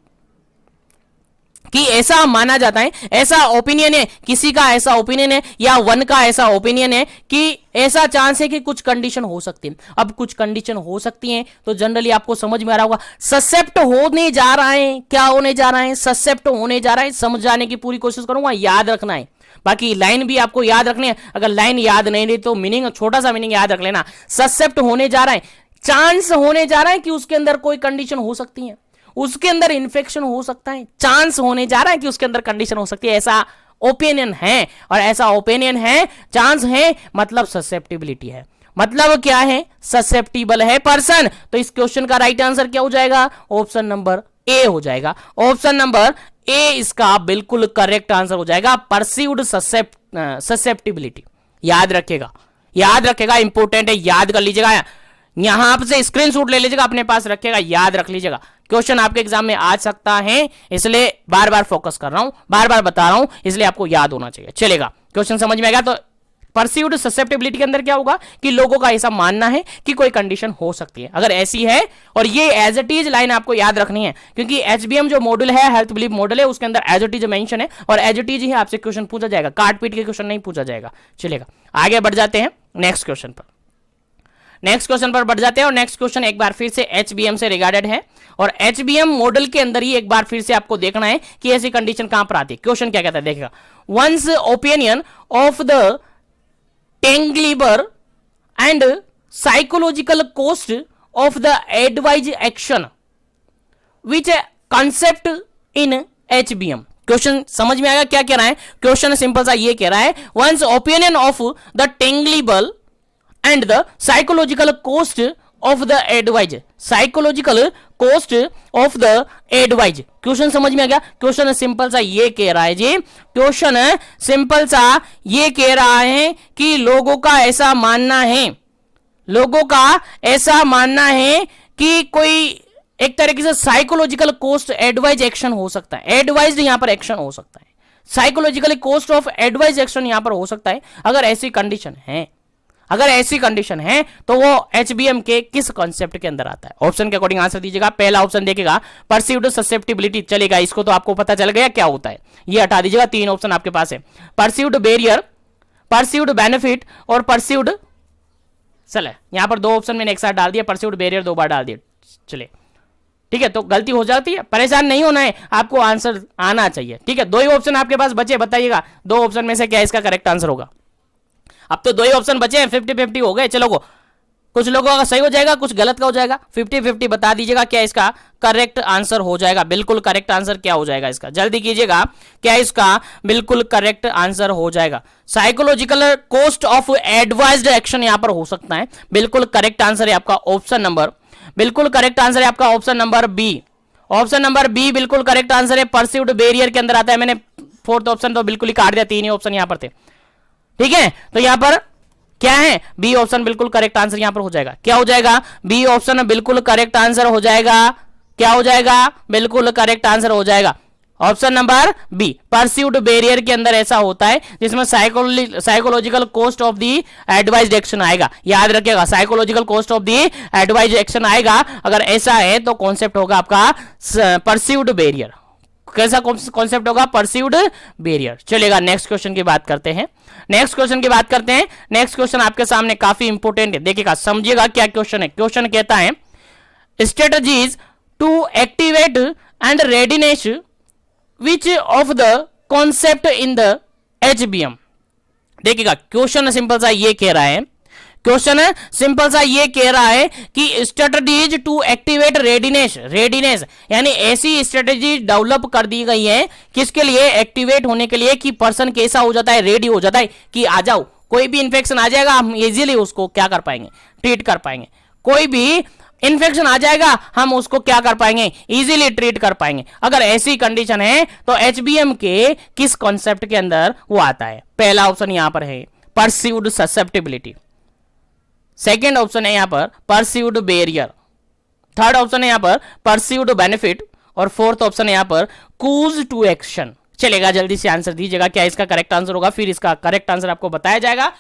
कि ऐसा माना जाता है, ऐसा ओपिनियन है, किसी का ऐसा ओपिनियन है या वन का ऐसा ओपिनियन है कि ऐसा चांस है कि कुछ कंडीशन हो सकती है। अब कुछ कंडीशन हो सकती हैं तो जनरली आपको समझ में आ रहा होगा, ससेप्ट होने जा रहा है, क्या होने जा रहा है? ससेप्ट होने जा रहा है। समझाने की पूरी कोशिश करूंगा, याद रखना है, बाकी लाइन भी आपको याद रखनी है। अगर लाइन याद नहीं रही तो मीनिंग, छोटा सा मीनिंग याद रख लेना। ससेप्ट होने जा रहा है, चांस होने जा रहा है कि उसके अंदर कोई कंडीशन हो सकती है, उसके अंदर इन्फेक्शन हो सकता है, चांस होने जा रहा है कि उसके अंदर कंडीशन हो सकती है, ऐसा ओपिनियन है। और ऐसा ओपिनियन है, चांस है, मतलब ससेप्टिबिलिटी है। मतलब क्या है? ससेप्टिबल है पर्सन। तो इस क्वेश्चन का राइट आंसर क्या हो जाएगा? ऑप्शन नंबर ए हो जाएगा। ऑप्शन नंबर ए इसका बिल्कुल करेक्ट आंसर हो जाएगा, परसीव्ड ससेप्टिबिलिटी। याद रखेगा, याद रखेगा, इंपॉर्टेंट है, याद कर लीजिएगा। यहां से स्क्रीनशॉट ले लीजिएगा, अपने पास रखेगा, याद रख लीजिएगा। क्वेश्चन आपके एग्जाम में आ सकता है, इसलिए बार बार फोकस कर रहा हूं, बार बार बता रहा हूं, इसलिए आपको याद होना चाहिए। चलेगा, क्वेश्चन समझ में आएगा। तो परसीव्ड ससेप्टिबिलिटी के अंदर क्या होगा कि लोगों का ऐसा मानना है कि कोई कंडीशन हो सकती है, अगर ऐसी है, और ये एज इट इज लाइन आपको याद रखनी है, क्योंकि एचबीएम जो मॉडल है, हेल्थ बिलीफ मॉडल है, उसके अंदर एज इट इज मेंशन है, और एज इट इज ही आपसे क्वेश्चन पूछा जाएगा, काट पीट के क्वेश्चन नहीं पूछा जाएगा। चलेगा, आगे बढ़ जाते हैं नेक्स्ट क्वेश्चन पर। नेक्स्ट क्वेश्चन पर बढ़ जाते हैं, और नेक्स्ट क्वेश्चन एक बार फिर से एचबीएम से रिगार्डेड है, और एचबीएम मॉडल के अंदर ही एक बार फिर से आपको देखना है कि ऐसी कंडीशन कहां पर आती है। क्वेश्चन क्या कहता है, देखिएगा, one's opinion of the tangible and psychological cost of the advise action which concept in HBM. Question समझ में आएगा क्या कह रहा है? क्वेश्चन सिंपल सा ये कह रहा है, one's opinion of the tangible and the psychological cost of the advice, psychological cost of the advice। Question समझ में आ गया? क्वेश्चन सिंपल सा ये कह रहा है जी, क्वेश्चन सिंपल सा ये कह रहा है कि लोगों का ऐसा मानना है, लोगों का ऐसा मानना है कि कोई एक तरीके से साइकोलॉजिकल कोस्ट एडवाइज एक्शन हो सकता है, एडवाइज यहां पर एक्शन हो सकता है, psychologically cost of advise action यहां पर हो सकता है। अगर ऐसी कंडीशन है, अगर ऐसी कंडीशन है तो वो एचबीएम के किस कॉन्सेप्ट के अंदर आता है? ऑप्शन के अकॉर्डिंग आंसर दीजिएगा। पहला ऑप्शन देखेगा परसीव्ड ससेप्टिबिलिटी, चलेगा, इसको तो आपको पता चल गया क्या होता है, ये हटा दीजिएगा। 3 ऑप्शन आपके पास है, परसीव्ड बैरियर, परसीव्ड बेनिफिट और परसीव्ड, चले यहां पर 2 ऑप्शन मैंने एक साथ डाल दिया, परसीव्ड बैरियर 2 बार डाल दिया, चले ठीक है, तो गलती हो जाती है, परेशान नहीं होना है, आपको आंसर आना चाहिए। ठीक है, 2 ही ऑप्शन आपके पास बचे, बताइएगा 2 ऑप्शन में से क्या इसका करेक्ट आंसर होगा। अब तो 2 ही ऑप्शन बचे हैं, 50-50 हो गए। चलो कुछ लोगों का सही हो जाएगा, कुछ गलत का हो जाएगा। 50-50 बता दीजिएगा क्या इसका करेक्ट आंसर हो जाएगा। बिल्कुल करेक्ट आंसर क्या हो जाएगा इसका, जल्दी कीजिएगा, क्या इसका बिल्कुल करेक्ट आंसर हो जाएगा। Psychological cost of advised action यहां पर हो सकता है। बिल्कुल करेक्ट आंसर है आपका ऑप्शन नंबर, बिल्कुल करेक्ट आंसर है आपका option number B. Option number B बिल्कुल करेक्ट आंसर है, परसीव्ड बैरियर के अंदर आता है। मैंने फोर्थ ऑप्शन तो बिल्कुल ही काट दिया, 3 ही ऑप्शन यहां पर थे, ठीक है। तो यहां पर क्या है, बी ऑप्शन बिल्कुल करेक्ट आंसर यहां पर हो जाएगा। क्या हो जाएगा, बी ऑप्शन बिल्कुल करेक्ट आंसर हो जाएगा। क्या हो जाएगा, बिल्कुल करेक्ट आंसर हो जाएगा option number B. Perceived barrier के अंदर ऐसा होता है जिसमें psychological cost of the advised action आएगा। याद रखिएगा, psychological cost of the advised action आएगा। अगर ऐसा है तो कॉन्सेप्ट होगा आपका परसीव्ड बैरियर। कैसा कॉन्सेप्ट होगा, परसीव्ड बैरियर। चलेगा, नेक्स्ट क्वेश्चन की बात करते हैं। नेक्स्ट क्वेश्चन की बात करते हैं। नेक्स्ट क्वेश्चन आपके सामने काफी इंपोर्टेंट है, देखिएगा, समझिएगा क्या क्वेश्चन है। क्वेश्चन कहता है strategies to activate and readiness which of the concept in the HBM. देखिएगा, क्वेश्चन सिंपल सा ये कह रहा है, क्वेश्चन सिंपल सा ये कह रहा है कि स्ट्रेटजीज टू एक्टिवेट रेडीनेस यानी ऐसी स्ट्रेटजी डेवलप कर दी गई है किसके लिए, एक्टिवेट होने के लिए, कि पर्सन कैसा हो जाता है, रेडी हो जाता है कि आ जाओ, कोई भी इंफेक्शन आ जाएगा हम इजीली उसको क्या कर पाएंगे, ट्रीट कर पाएंगे। कोई भी इन्फेक्शन आ जाएगा हम उसको क्या कर पाएंगे, इजीली ट्रीट कर पाएंगे। अगर ऐसी कंडीशन है तो एचबीएम के किस कॉन्सेप्ट के अंदर वो आता है। पहला ऑप्शन यहां पर है परसीव्ड ससेप्टिबिलिटी, सेकेंड ऑप्शन है यहां पर परसीव्ड बैरियर, थर्ड ऑप्शन है यहां पर परसीव्ड बेनिफिट, और फोर्थ ऑप्शन है यहां पर कूज टू एक्शन। चलेगा, जल्दी से आंसर दीजिएगा क्या इसका करेक्ट आंसर होगा, फिर इसका करेक्ट आंसर आपको बताया जाएगा।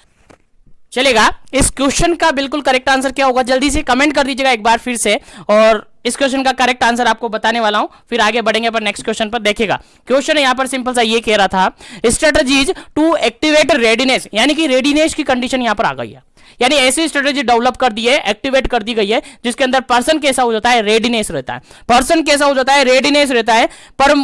चलेगा, इस क्वेश्चन का बिल्कुल करेक्ट आंसर क्या होगा, जल्दी से कमेंट कर दीजिएगा एक बार फिर से, और इस क्वेश्चन का करेक्ट आंसर आपको बताने वाला हूं, फिर आगे बढ़ेंगे पर नेक्स्ट क्वेश्चन पर। देखिएगा, क्वेश्चन यहां पर सिंपल सा ये कह रहा था स्ट्रेटजीज टू एक्टिवेट रेडीनेस, यानी कि रेडीनेस की कंडीशन यहां पर आ गई है, यानी ऐसी स्ट्रेटेजी डेवलप कर दी है, एक्टिवेट कर दी गई है जिसके अंदर पर्सन कैसा हो जाता है, रेडीनेस रहता है। पर्सन कैसा हो जाता है, रेडीनेस रहता है। पर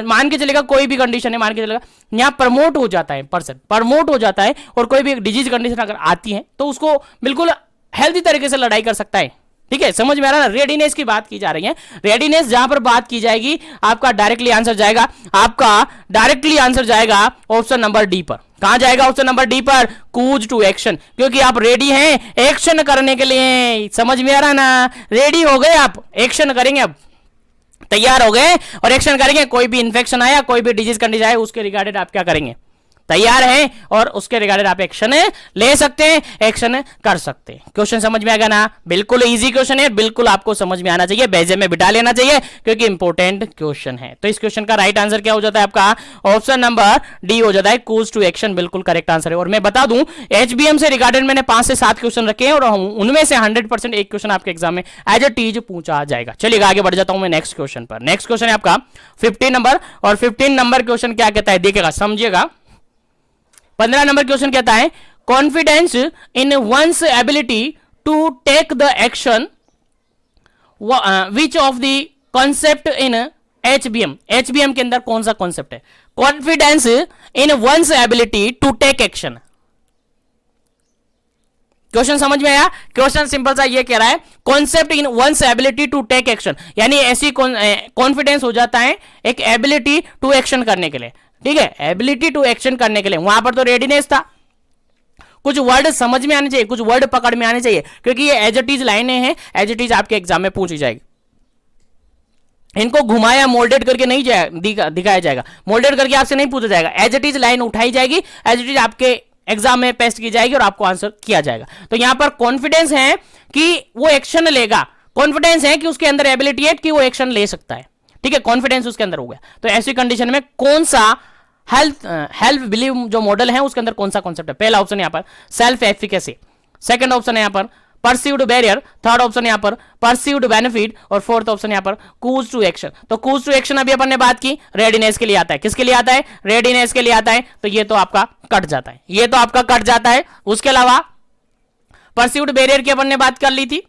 मान के चलेगा कोई भी कंडीशन है, मान के चलेगा यहां प्रमोट हो जाता है, पर्सन प्रमोट हो जाता है, और कोई भी एक डिजीज कंडीशन अगर आती है तो उसको बिल्कुल हेल्दी तरीके से लड़ाई कर सकता है। ठीक है, समझ में आ रहा है ना, रेडीनेस की बात की जा रही है। रेडीनेस जहां पर बात की जाएगी आपका डायरेक्टली आंसर जाएगा, आपका डायरेक्टली आंसर जाएगा ऑप्शन नंबर डी पर। कहां जाएगा, ऑप्शन नंबर डी पर, कूज टू एक्शन, क्योंकि आप रेडी हैं एक्शन करने के लिए। समझ में आ रहा है ना, रेडी हो गए आप, एक्शन करेंगे, अब तैयार हो गए और एक्शन करेंगे। कोई भी इंफेक्शन आया, कोई भी डिजीज कंडीशन आया, उसके रिगार्डेड आप क्या करेंगे, तैयार हैं, और उसके रिगार्डेड आप एक्शन ले सकते हैं, एक्शन कर सकते हैं। क्वेश्चन समझ में आएगा ना, बिल्कुल इजी क्वेश्चन है, बिल्कुल आपको समझ में आना चाहिए, बेजे में बिठा लेना चाहिए क्योंकि इंपॉर्टेंट क्वेश्चन है। तो इस क्वेश्चन का राइट आंसर क्या हो जाता है आपका, ऑप्शन नंबर डी हो जाता है, कूज टू एक्शन, बिल्कुल करेक्ट आंसर है। और मैं बता दूं एचबीएम से रिगार्डेड मैंने 5 से 7 क्वेश्चन रखे हैं और उनमें से 100% एक क्वेश्चन आपके एग्जाम में एज ए टीज पूछा जाएगा। चलिएगा, आगे बढ़ जाता हूं मैं नेक्स्ट क्वेश्चन पर। नेक्स्ट क्वेश्चन है आपका 15 नंबर, और 15 नंबर क्वेश्चन क्या कहता है, देखिएगा, समझिएगा। 15 नंबर क्वेश्चन कहता है confidence in one's ability to take the action which of the concept in HBM. HBM के अंदर कौन सा कॉन्सेप्ट है, confidence in one's ability to take action. Question समझ में आया, क्वेश्चन सिंपल सा ये कह रहा है concept in one's ability to take action, यानी ऐसी कॉन्फिडेंस हो जाता है एक एबिलिटी टू एक्शन करने के लिए। ठीक है, एबिलिटी टू एक्शन करने के लिए, वहां पर तो रेडीनेस था। कुछ वर्ड समझ में आने चाहिए, कुछ वर्ड पकड़ में आने चाहिए, क्योंकि ये एज इट इज लाइनें हैं, एज इट इज आपके एग्जाम में पूछी जाएगी। इनको घुमाया मोल्डेड करके नहीं दिखाया जाएगा, मोल्डेड करके आपसे नहीं पूछा जाएगा, एज इट इज लाइन उठाई जाएगी, एज इट इज आपके एग्जाम में पेस्ट की जाएगी और आपको आंसर किया जाएगा। तो यहां पर कॉन्फिडेंस है कि वो एक्शन लेगा, कॉन्फिडेंस है कि उसके अंदर एबिलिटी है कि वो एक्शन ले सकता है। ठीक है, कॉन्फिडेंस उसके अंदर हो गया। तो ऐसी कंडीशन में कौन सा हेल्प बिलीव जो मॉडल है उसके अंदर कौन सा कॉन्सेप्ट है, पहला ऑप्शन यहां पर सेल्फ एफिकेसी, सेकंड ऑप्शन है यहां पर परसीव्ड बैरियर, थर्ड ऑप्शन यहां पर परसीव्ड बेनिफिट, और फोर्थ ऑप्शन यहां पर कूज टू एक्शन। तो कूज टू एक्शन अभी अपन ने बात की, रेडीनेस के लिए आता है, किसके लिए आता है, रेडीनेस के लिए आता है, तो ये तो आपका कट जाता है, ये तो आपका कट जाता है। उसके अलावा परसीव्ड बैरियर की अपन ने बात कर ली थी।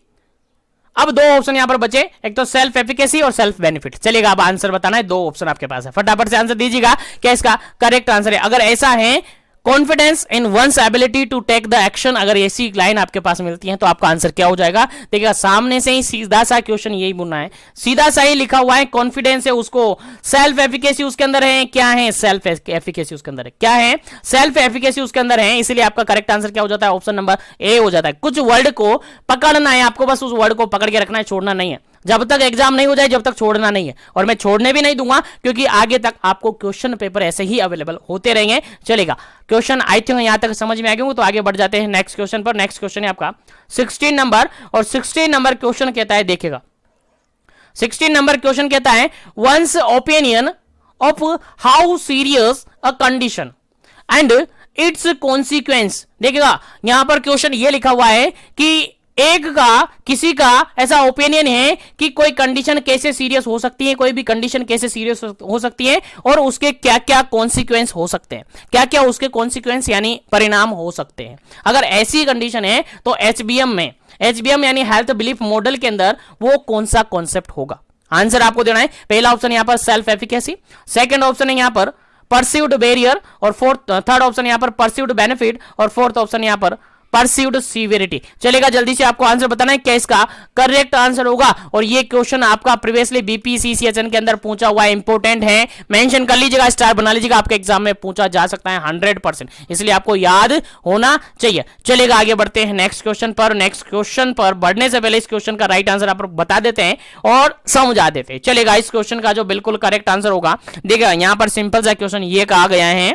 अब 2 ऑप्शन यहां पर बचे, एक तो सेल्फ एफिकेसी और सेल्फ बेनिफिट। चलेगा, अब आंसर बताना है, 2 ऑप्शन आपके पास है, फटाफट से आंसर दीजिएगा क्या इसका करेक्ट आंसर है। अगर ऐसा है confidence in one's ability to take the action, अगर ऐसी लाइन आपके पास मिलती है तो आपका आंसर क्या हो जाएगा? देखिएगा सामने से ही सीधा सा क्वेश्चन यही बोलना है, सीधा सा ही लिखा हुआ है, कॉन्फिडेंस है उसको, सेल्फ एफिकेसी उसके अंदर है, क्या है? सेल्फ एफिकेसी उसके अंदर है, क्या है? सेल्फ एफिकेसी उसके अंदर है, इसलिए आपका करेक्ट आंसर क्या हो जाता है? ऑप्शन नंबर ए हो जाता है। कुछ वर्ड को पकड़ना है आपको, बस उस वर्ड को पकड़ के रखना है, छोड़ना नहीं है, जब तक एग्जाम नहीं हो जाए जब तक छोड़ना नहीं है, और मैं छोड़ने भी नहीं दूंगा क्योंकि आगे तक आपको क्वेश्चन पेपर ऐसे ही अवेलेबल होते रहेंगे। चलेगा, क्वेश्चन आई थिंक यहां तक समझ में आ गए, तो आगे बढ़ जाते हैं नेक्स्ट क्वेश्चन पर। नेक्स्ट क्वेश्चन है आपका 16 नंबर, और 16 नंबर क्वेश्चन कहता है, देखिएगा 16 नंबर क्वेश्चन कहता है one's opinion of how serious a condition and it's consequence. देखिएगा यहां पर क्वेश्चन ये लिखा हुआ है कि एक का, किसी का ऐसा ओपिनियन है कि कोई कंडीशन कैसे सीरियस हो सकती है, कोई भी कंडीशन कैसे सीरियस हो सकती है, और उसके क्या क्या कॉन्सिक्वेंस हो सकते हैं, क्या क्या उसके कॉन्सिक्वेंस यानी परिणाम हो सकते हैं। अगर ऐसी कंडीशन है तो एचबीएम में, एचबीएम यानी हेल्थ बिलीफ मॉडल के अंदर वो कौन सा कॉन्सेप्ट होगा? आंसर आपको देना है। पहला ऑप्शन यहां पर सेल्फ एफिकेसी, सेकंड ऑप्शन है यहां पर परसीव्ड बैरियर, और थर्ड ऑप्शन यहां पर परसीव्ड बेनिफिट, और फोर्थ ऑप्शन यहां पर परसीव्ड सीवियरिटी। चलेगा, जल्दी से आपको आंसर बताना है क्या इसका करेक्ट आंसर होगा। और ये क्वेश्चन आपका प्रीवियसली बीपीसीसीएचएन के अंदर पूछा हुआ है, इंपॉर्टेंट है, मेंशन कर लीजिएगा, स्टार बना लीजिएगा, आपके एग्जाम में पूछा जा सकता है 100%, इसलिए आपको याद होना चाहिए। चलेगा, आगे बढ़ते हैं नेक्स्ट क्वेश्चन पर। नेक्स्ट क्वेश्चन पर बढ़ने से पहले इस क्वेश्चन का राइट आंसर आप बता देते हैं और समझा देते हैं। चलेगा, इस क्वेश्चन का जो बिल्कुल करेक्ट आंसर होगा, देखिएगा यहां पर सिंपल सा क्वेश्चन ये कहा गया है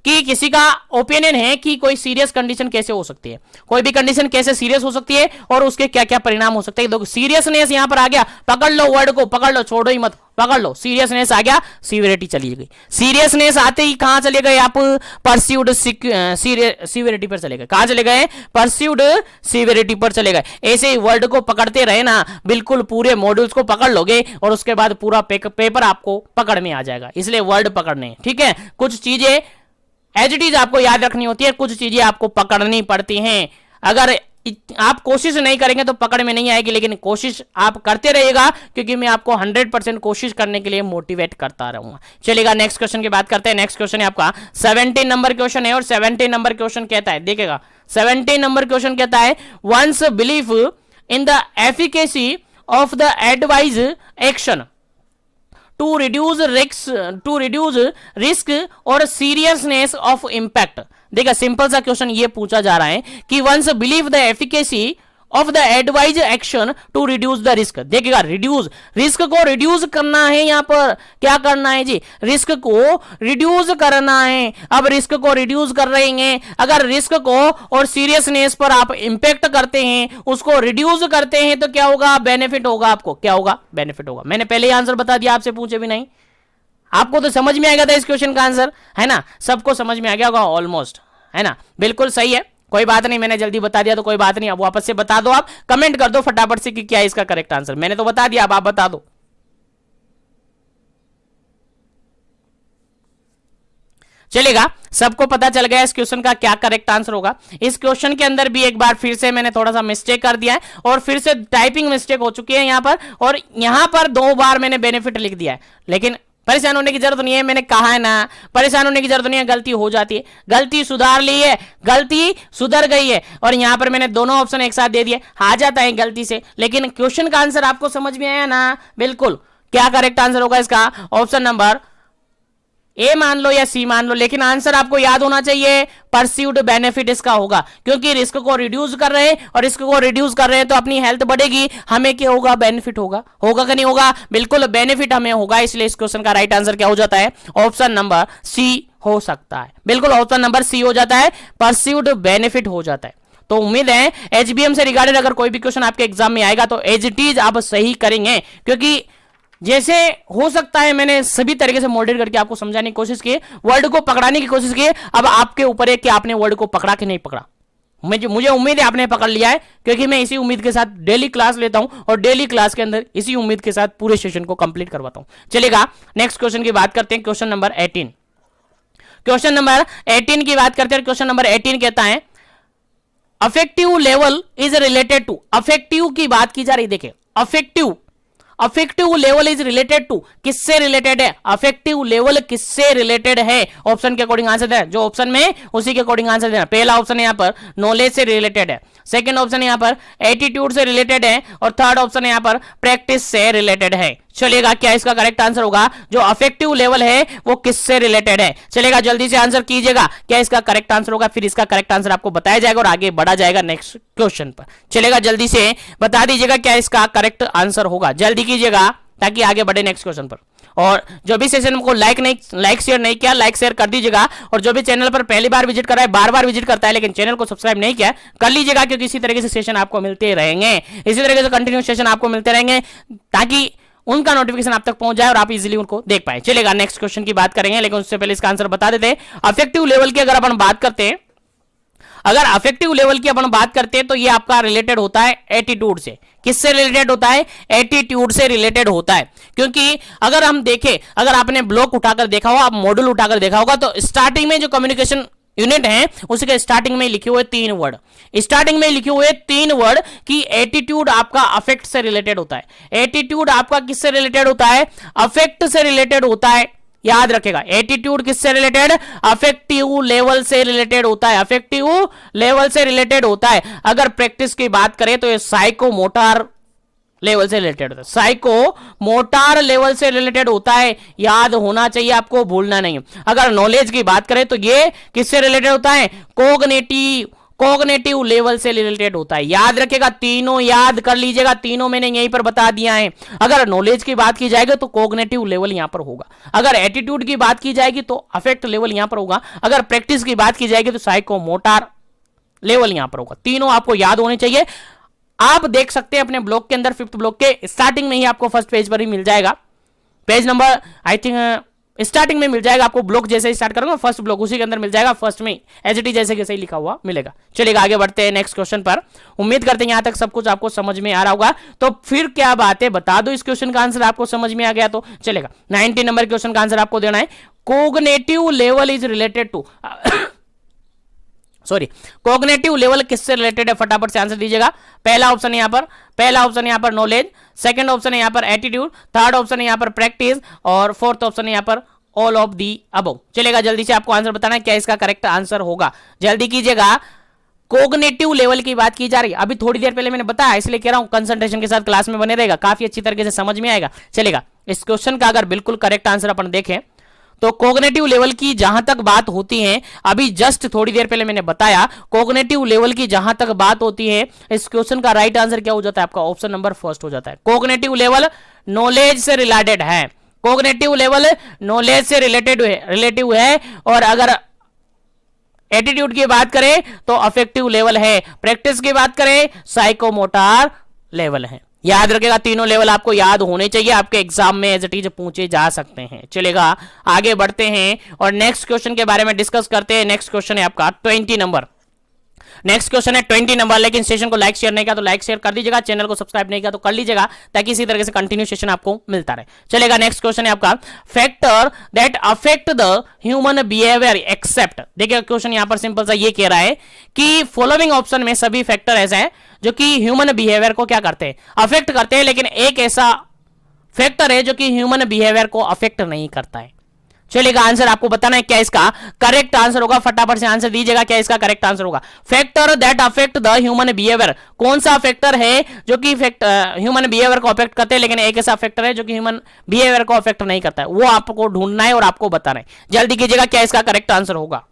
कि किसी का ओपिनियन है कि कोई सीरियस कंडीशन कैसे हो सकती है, कोई भी कंडीशन कैसे सीरियस हो सकती है और उसके क्या क्या परिणाम हो सकते हैं। देखो सीरियसनेस यहां पर आ गया, पकड़ लो वर्ड को, पकड़ लो, छोड़ो ही मत, पकड़ लो, सीरियसनेस आ गया, सीवियरिटी चली गई। सीरियसनेस आते ही कहां चले गए आप? परस्यूड सीवियरिटी पर चले गए। कहां चले गए? परस्यूड सीवियरिटी पर चले गए। ऐसे ही वर्ड को पकड़ते रहे ना, बिल्कुल पूरे मॉड्यूल्स को पकड़ लोगे और उसके बाद पूरा पेपर आपको पकड़ में आ जाएगा। इसलिए वर्ड पकड़ने, ठीक है, कुछ चीजें एज इट इज आपको याद रखनी होती है, कुछ चीजें आपको पकड़नी पड़ती हैं। अगर आप कोशिश नहीं करेंगे तो पकड़ में नहीं आएगी, लेकिन कोशिश आप करते रहिएगा क्योंकि मैं आपको 100% कोशिश करने के लिए मोटिवेट करता रहूंगा। चलेगा, नेक्स्ट क्वेश्चन की बात करते हैं। नेक्स्ट क्वेश्चन है आपका 17 नंबर क्वेश्चन है, और 17 नंबर क्वेश्चन कहता है, देखिएगा 17 नंबर क्वेश्चन कहता है one's belief in the efficacy of the advise action to reduce risk और seriousness of impact। देखा, सिंपल सा क्वेश्चन ये पूछा जा रहा है कि once believe the efficacy of the advised action to reduce the risk। देखिएगा, रिड्यूस, रिस्क को रिड्यूस करना है, यहां पर क्या करना है जी? रिस्क को रिड्यूस करना है। अब रिस्क को रिड्यूस कर रहे हैं, अगर रिस्क को और सीरियसनेस पर आप इंपैक्ट करते हैं, उसको रिड्यूस करते हैं तो क्या होगा? बेनिफिट होगा। आपको क्या होगा? बेनिफिट होगा। मैंने पहले ही आंसर बता दिया, आपसे पूछे भी नहीं, आपको तो समझ में आ गया था इस क्वेश्चन का आंसर, है ना? सबको समझ में आ गया होगा ऑलमोस्ट, है ना? बिल्कुल सही है, कोई बात नहीं, मैंने जल्दी बता दिया तो कोई बात नहीं। अब वापस से बता दो, आप कमेंट कर दो फटाफट से कि क्या है इसका करेक्ट आंसर। मैंने तो बता दिया, अब आप बता दो। चलेगा, सबको पता चल गया इस क्वेश्चन का क्या करेक्ट आंसर होगा। इस क्वेश्चन के अंदर भी एक बार फिर से मैंने थोड़ा सा मिस्टेक कर दिया है, और फिर से टाइपिंग मिस्टेक हो चुकी है यहां पर, और यहां पर 2 बार मैंने बेनिफिट लिख दिया है। लेकिन परेशान होने की जरूरत नहीं है, मैंने कहा है ना, परेशान होने की जरूरत नहीं है, गलती हो जाती है, गलती सुधार ली है, गलती सुधर गई है, और यहां पर मैंने दोनों ऑप्शन एक साथ दे दिए, आ जाता है गलती से। लेकिन क्वेश्चन का आंसर आपको समझ में आया ना? बिल्कुल। क्या करेक्ट आंसर होगा इसका? ऑप्शन नंबर ए मान लो या सी मान लो, लेकिन आंसर आपको याद होना चाहिए, परसीव्ड बेनिफिट इसका होगा, क्योंकि रिस्क को रिड्यूस कर रहे हैं, और रिस्क को रिड्यूस कर रहे हैं तो अपनी हेल्थ बढ़ेगी, हमें क्या होगा? बेनिफिट होगा। होगा कि नहीं होगा? बिल्कुल बेनिफिट हमें होगा। इसलिए इस क्वेश्चन का राइट आंसर क्या हो जाता है? ऑप्शन नंबर सी हो सकता है। बिल्कुल ऑप्शन नंबर सी हो जाता है, परसीव्ड बेनिफिट हो जाता है। तो उम्मीद है एचबीएम से रिगार्डेड अगर कोई भी क्वेश्चन आपके एग्जाम में आएगा तो एज इट इज आप सही करेंगे, क्योंकि जैसे हो सकता है मैंने सभी तरीके से मॉडरेट करके आपको समझाने की कोशिश की, वर्ड को पकड़ाने की कोशिश की। अब आपके ऊपर है कि आपने वर्ड को पकड़ा कि नहीं पकड़ा। मुझे उम्मीद है आपने पकड़ लिया है, क्योंकि मैं इसी उम्मीद के साथ डेली क्लास लेता हूं, और डेली क्लास के अंदर इसी उम्मीद के साथ पूरे सेशन को कंप्लीट करवाता हूं। चलेगा, नेक्स्ट क्वेश्चन की बात करते हैं, क्वेश्चन नंबर 18। क्वेश्चन नंबर 18 की बात करते हैं। क्वेश्चन नंबर 18 कहता है affective level is related to. Affective की बात की जा रही, देखिए affective, affective level is related to, किससे रिलेटेड है, अफेक्टिव लेवल किससे रिलेटेड है, ऑप्शन के अकॉर्डिंग आंसर देना, जो ऑप्शन में उसी के अकॉर्डिंग आंसर देना। पहला ऑप्शन यहां पर नॉलेज से रिलेटेड है, सेकंड ऑप्शन यहां पर एटीट्यूड से रिलेटेड है, और थर्ड ऑप्शन यहां पर प्रैक्टिस से रिलेटेड है। चलेगा, क्या इसका करेक्ट आंसर होगा, जो अफेक्टिव लेवल है वो किससे रिलेटेड है। चलेगा, जल्दी से आंसर कीजिएगा, क्या इसका करेक्ट आंसर होगा, फिर इसका करेक्ट आंसर आपको बताया जाएगा और आगे बढ़ा जाएगा नेक्स्ट क्वेश्चन पर। चलेगा, जल्दी से बता दीजिएगा क्या इसका करेक्ट आंसर होगा, जल्दी कीजिएगा ताकि आगे बढ़े नेक्स्ट क्वेश्चन पर। और जो भी सेशन को लाइक शेयर नहीं किया, लाइक शेयर कर दीजिएगा, और जो भी चैनल पर पहली बार विजिट कर रहा है, बार बार विजिट करता है लेकिन चैनल को सब्सक्राइब नहीं किया, कर लीजिएगा, क्योंकि इसी तरीके से सेशन आपको मिलते रहेंगे, इसी तरीके से कंटिन्यू सेशन आपको मिलते रहेंगे, ताकि उनका नोटिफिकेशन आप तक पहुंच जाए और आप इजीली उनको देख पाए। चलेगा, नेक्स्ट क्वेश्चन की बात करेंगे, लेकिन उससे पहले इसका आंसर बता देते हैं। अफेक्टिव लेवल की अगर अपन बात करते हैं, अगर अफेक्टिव लेवल की अपन बात करते हैं तो ये आपका रिलेटेड होता है एटीट्यूड से। किससे रिलेटेड होता है, एटीट्यूड से रिलेटेड होता है। क्योंकि अगर हम देखें, अगर आपने ब्लॉक उठाकर देखा होगा, आप मॉड्यूल उठाकर देखा होगा, तो स्टार्टिंग में जो कम्युनिकेशन यूनिट है उसके स्टार्टिंग में लिखे हुए 3 वर्ड, स्टार्टिंग में लिखे हुए 3 वर्ड कि एटीट्यूड आपका अफेक्ट से रिलेटेड होता है। एटीट्यूड आपका किससे रिलेटेड होता है, अफेक्ट से रिलेटेड होता है। याद रखेगा, एटीट्यूड किससे रिलेटेड, अफेक्टिव लेवल से रिलेटेड होता है, अफेक्टिव लेवल से रिलेटेड होता है। अगर प्रैक्टिस की बात करें तो ये साइकोमोटर लेवल से रिलेटेड होता है, साइकोमोटर लेवल से रिलेटेड होता है, याद होना चाहिए आपको, भूलना नहीं। अगर नॉलेज की बात करें तो ये किससे रिलेटेड होता है, कोग्निटिव लेवल से रिलेटेड होता है। याद रखेगा, तीनों याद कर लीजिएगा, तीनों मैंने यहीं पर बता दिया है। अगर नॉलेज की बात की जाएगी तो कोग्निटिव लेवल यहां पर होगा, अगर एटीट्यूड की बात की जाएगी तो अफेक्ट लेवल यहां पर होगा, अगर प्रैक्टिस की बात की जाएगी तो साइकोमोटर लेवल यहां पर होगा। तीनों आपको याद होने चाहिए। आप देख सकते हैं अपने ब्लॉक के अंदर, 5th ब्लॉक के स्टार्टिंग में ही आपको फर्स्ट पेज पर ही मिल जाएगा, page number I think starting में मिल जाएगा आपको, ब्लॉक जैसे ही स्टार्ट करूंगा फर्स्ट ब्लॉक उसी के अंदर मिल जाएगा, फर्स्ट में एज इट इज जैसे कैसे ही लिखा हुआ मिलेगा। चलिएगा, आगे बढ़ते हैं नेक्स्ट क्वेश्चन पर। उम्मीद करते हैं यहां तक सब कुछ आपको समझ में आ रहा होगा। तो फिर क्या बात है, बता दो इस क्वेश्चन का आंसर आपको समझ में आ गया तो चलेगा। 19 नंबर क्वेश्चन का आंसर आपको देना है, cognitive level is related to cognitive level किससे रिलेटेड है, फटाफट से आंसर दीजिएगा। पहला ऑप्शन यहां पर नॉलेज, सेकंड ऑप्शन है यहां पर एटीट्यूड, थर्ड ऑप्शन है यहां पर प्रैक्टिस, और फोर्थ ऑप्शन है यहां पर ऑल ऑफ दी अबव। चलेगा, जल्दी से आपको आंसर बताना है क्या इसका करेक्ट आंसर होगा, जल्दी कीजिएगा। कोग्निटिव लेवल की बात की जा रही है, अभी थोड़ी देर पहले मैंने बताया, इसलिए कह रहा हूं कंसंट्रेशन के साथ क्लास में बने रहेगा, काफी अच्छी तरीके से समझ में आएगा। चलेगा, इस क्वेश्चन का अगर बिल्कुल करेक्ट आंसर अपन देखें तो कोग्निटिव लेवल की जहां तक बात होती है, अभी जस्ट थोड़ी देर पहले मैंने बताया, कोग्निटिव लेवल की जहां तक बात होती है, इस क्वेश्चन का राइट आंसर क्या हो जाता है आपका, ऑप्शन नंबर फर्स्ट हो जाता है। कोग्निटिव लेवल नॉलेज से रिलेटेड है, कोग्निटिव लेवल नॉलेज से रिलेटिव है, और अगर एटीट्यूड की बात करें तो अफेक्टिव लेवल है, प्रैक्टिस की बात करें साइकोमोटर लेवल है। याद रखेगा, तीनों लेवल आपको याद होने चाहिए, आपके एग्जाम में एज इट इज पूछे जा सकते हैं। चलेगा, आगे बढ़ते हैं और नेक्स्ट क्वेश्चन के बारे में डिस्कस करते हैं। नेक्स्ट क्वेश्चन है आपका 20 नंबर, नेक्स्ट क्वेश्चन है 20 नंबर। लेकिन सेशन को लाइक शेयर नहीं किया तो लाइक शेयर कर दीजिएगा, चैनल को सब्सक्राइब नहीं किया तो कर लीजिएगा, ताकि इसी तरह से कंटिन्यू सेशन आपको मिलता रहे। चलेगा, नेक्स्ट क्वेश्चन है आपका, factor that affect the human behaviour except. देखिए क्वेश्चन यहां पर सिंपल सा ये कह रहा है कि फॉलोइंग ऑप्शन में सभी फैक्टर ऐसे हैं जो कि ह्यूमन बिहेवियर को क्या करते हैं, अफेक्ट करते हैं, लेकिन एक ऐसा फैक्टर है जो कि ह्यूमन बिहेवियर को अफेक्ट नहीं करता है। चलेगा, आंसर आपको बताना है क्या इसका करेक्ट आंसर होगा, फटाफट से आंसर दीजिएगा क्या इसका करेक्ट आंसर होगा। Factor that affect the human behaviour, कौन सा फैक्टर है जो कि ह्यूमन बिहेवियर को अफेक्ट करते हैं, लेकिन एक ऐसा फैक्टर है जो कि ह्यूमन बिहेवियर को अफेक्ट नहीं करता है, वो आपको ढूंढना है और आपको बताना है। जल्दी कीजिएगा क्या इसका करेक्ट आंसर होगा।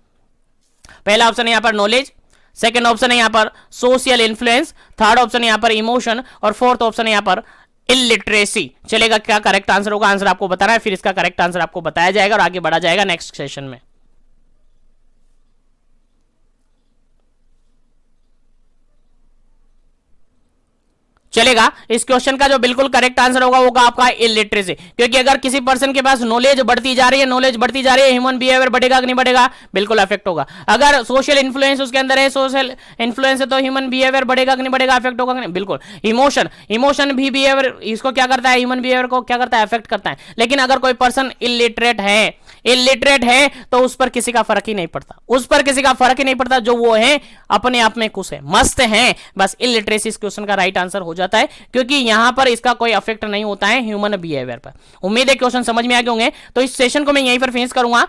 पहला ऑप्शन है यहां पर नॉलेज, सेकंड ऑप्शन है यहां पर सोशल इन्फ्लुएंस, थर्ड ऑप्शन है यहां पर इमोशन, और फोर्थ ऑप्शन है यहां पर इलिटरेसी। चलेगा, क्या करेक्ट आंसर होगा, आंसर आपको बताना है, फिर इसका करेक्ट आंसर आपको बताया जाएगा और आगे बढ़ा जाएगा नेक्स्ट सेशन में। चलेगा, इस क्वेश्चन का जो बिल्कुल करेक्ट आंसर होगा वो आपका इलिटरेसी, क्योंकि अगर किसी पर्सन के पास नॉलेज बढ़ती जा रही है, ह्यूमन बिहेवियर बढ़ेगा कि नहीं बढ़ेगा, बिल्कुल अफेक्ट होगा। अगर सोशल इन्फ्लुएंस उसके अंदर है, सोशल इन्फ्लुएंस है, तो ह्यूमन बिहेवियर बढ़ेगा कि नहीं बढ़ेगा, अफेक्ट होगा कि नहीं, बिल्कुल। इमोशन भी बिहेवियर इसको क्या करता है, ह्यूमन बिहेवियर को क्या करता है, अफेक्ट करता है। लेकिन अगर कोई पर्सन इलिटरेट है तो उस पर किसी का फर्क ही नहीं पड़ता, जो वो है अपने आप में खुश है, मस्त है, बस इलिटरेसी इस क्वेश्चन का राइट आंसर हो जाता जाता है, क्योंकि यहां पर इसका कोई अफेक्ट नहीं होता है ह्यूमन बिहेवियर पर। उम्मीद है क्वेश्चन समझ में आ गए होंगे। तो इस सेशन को मैं यहीं पर फिनिश करूंगा।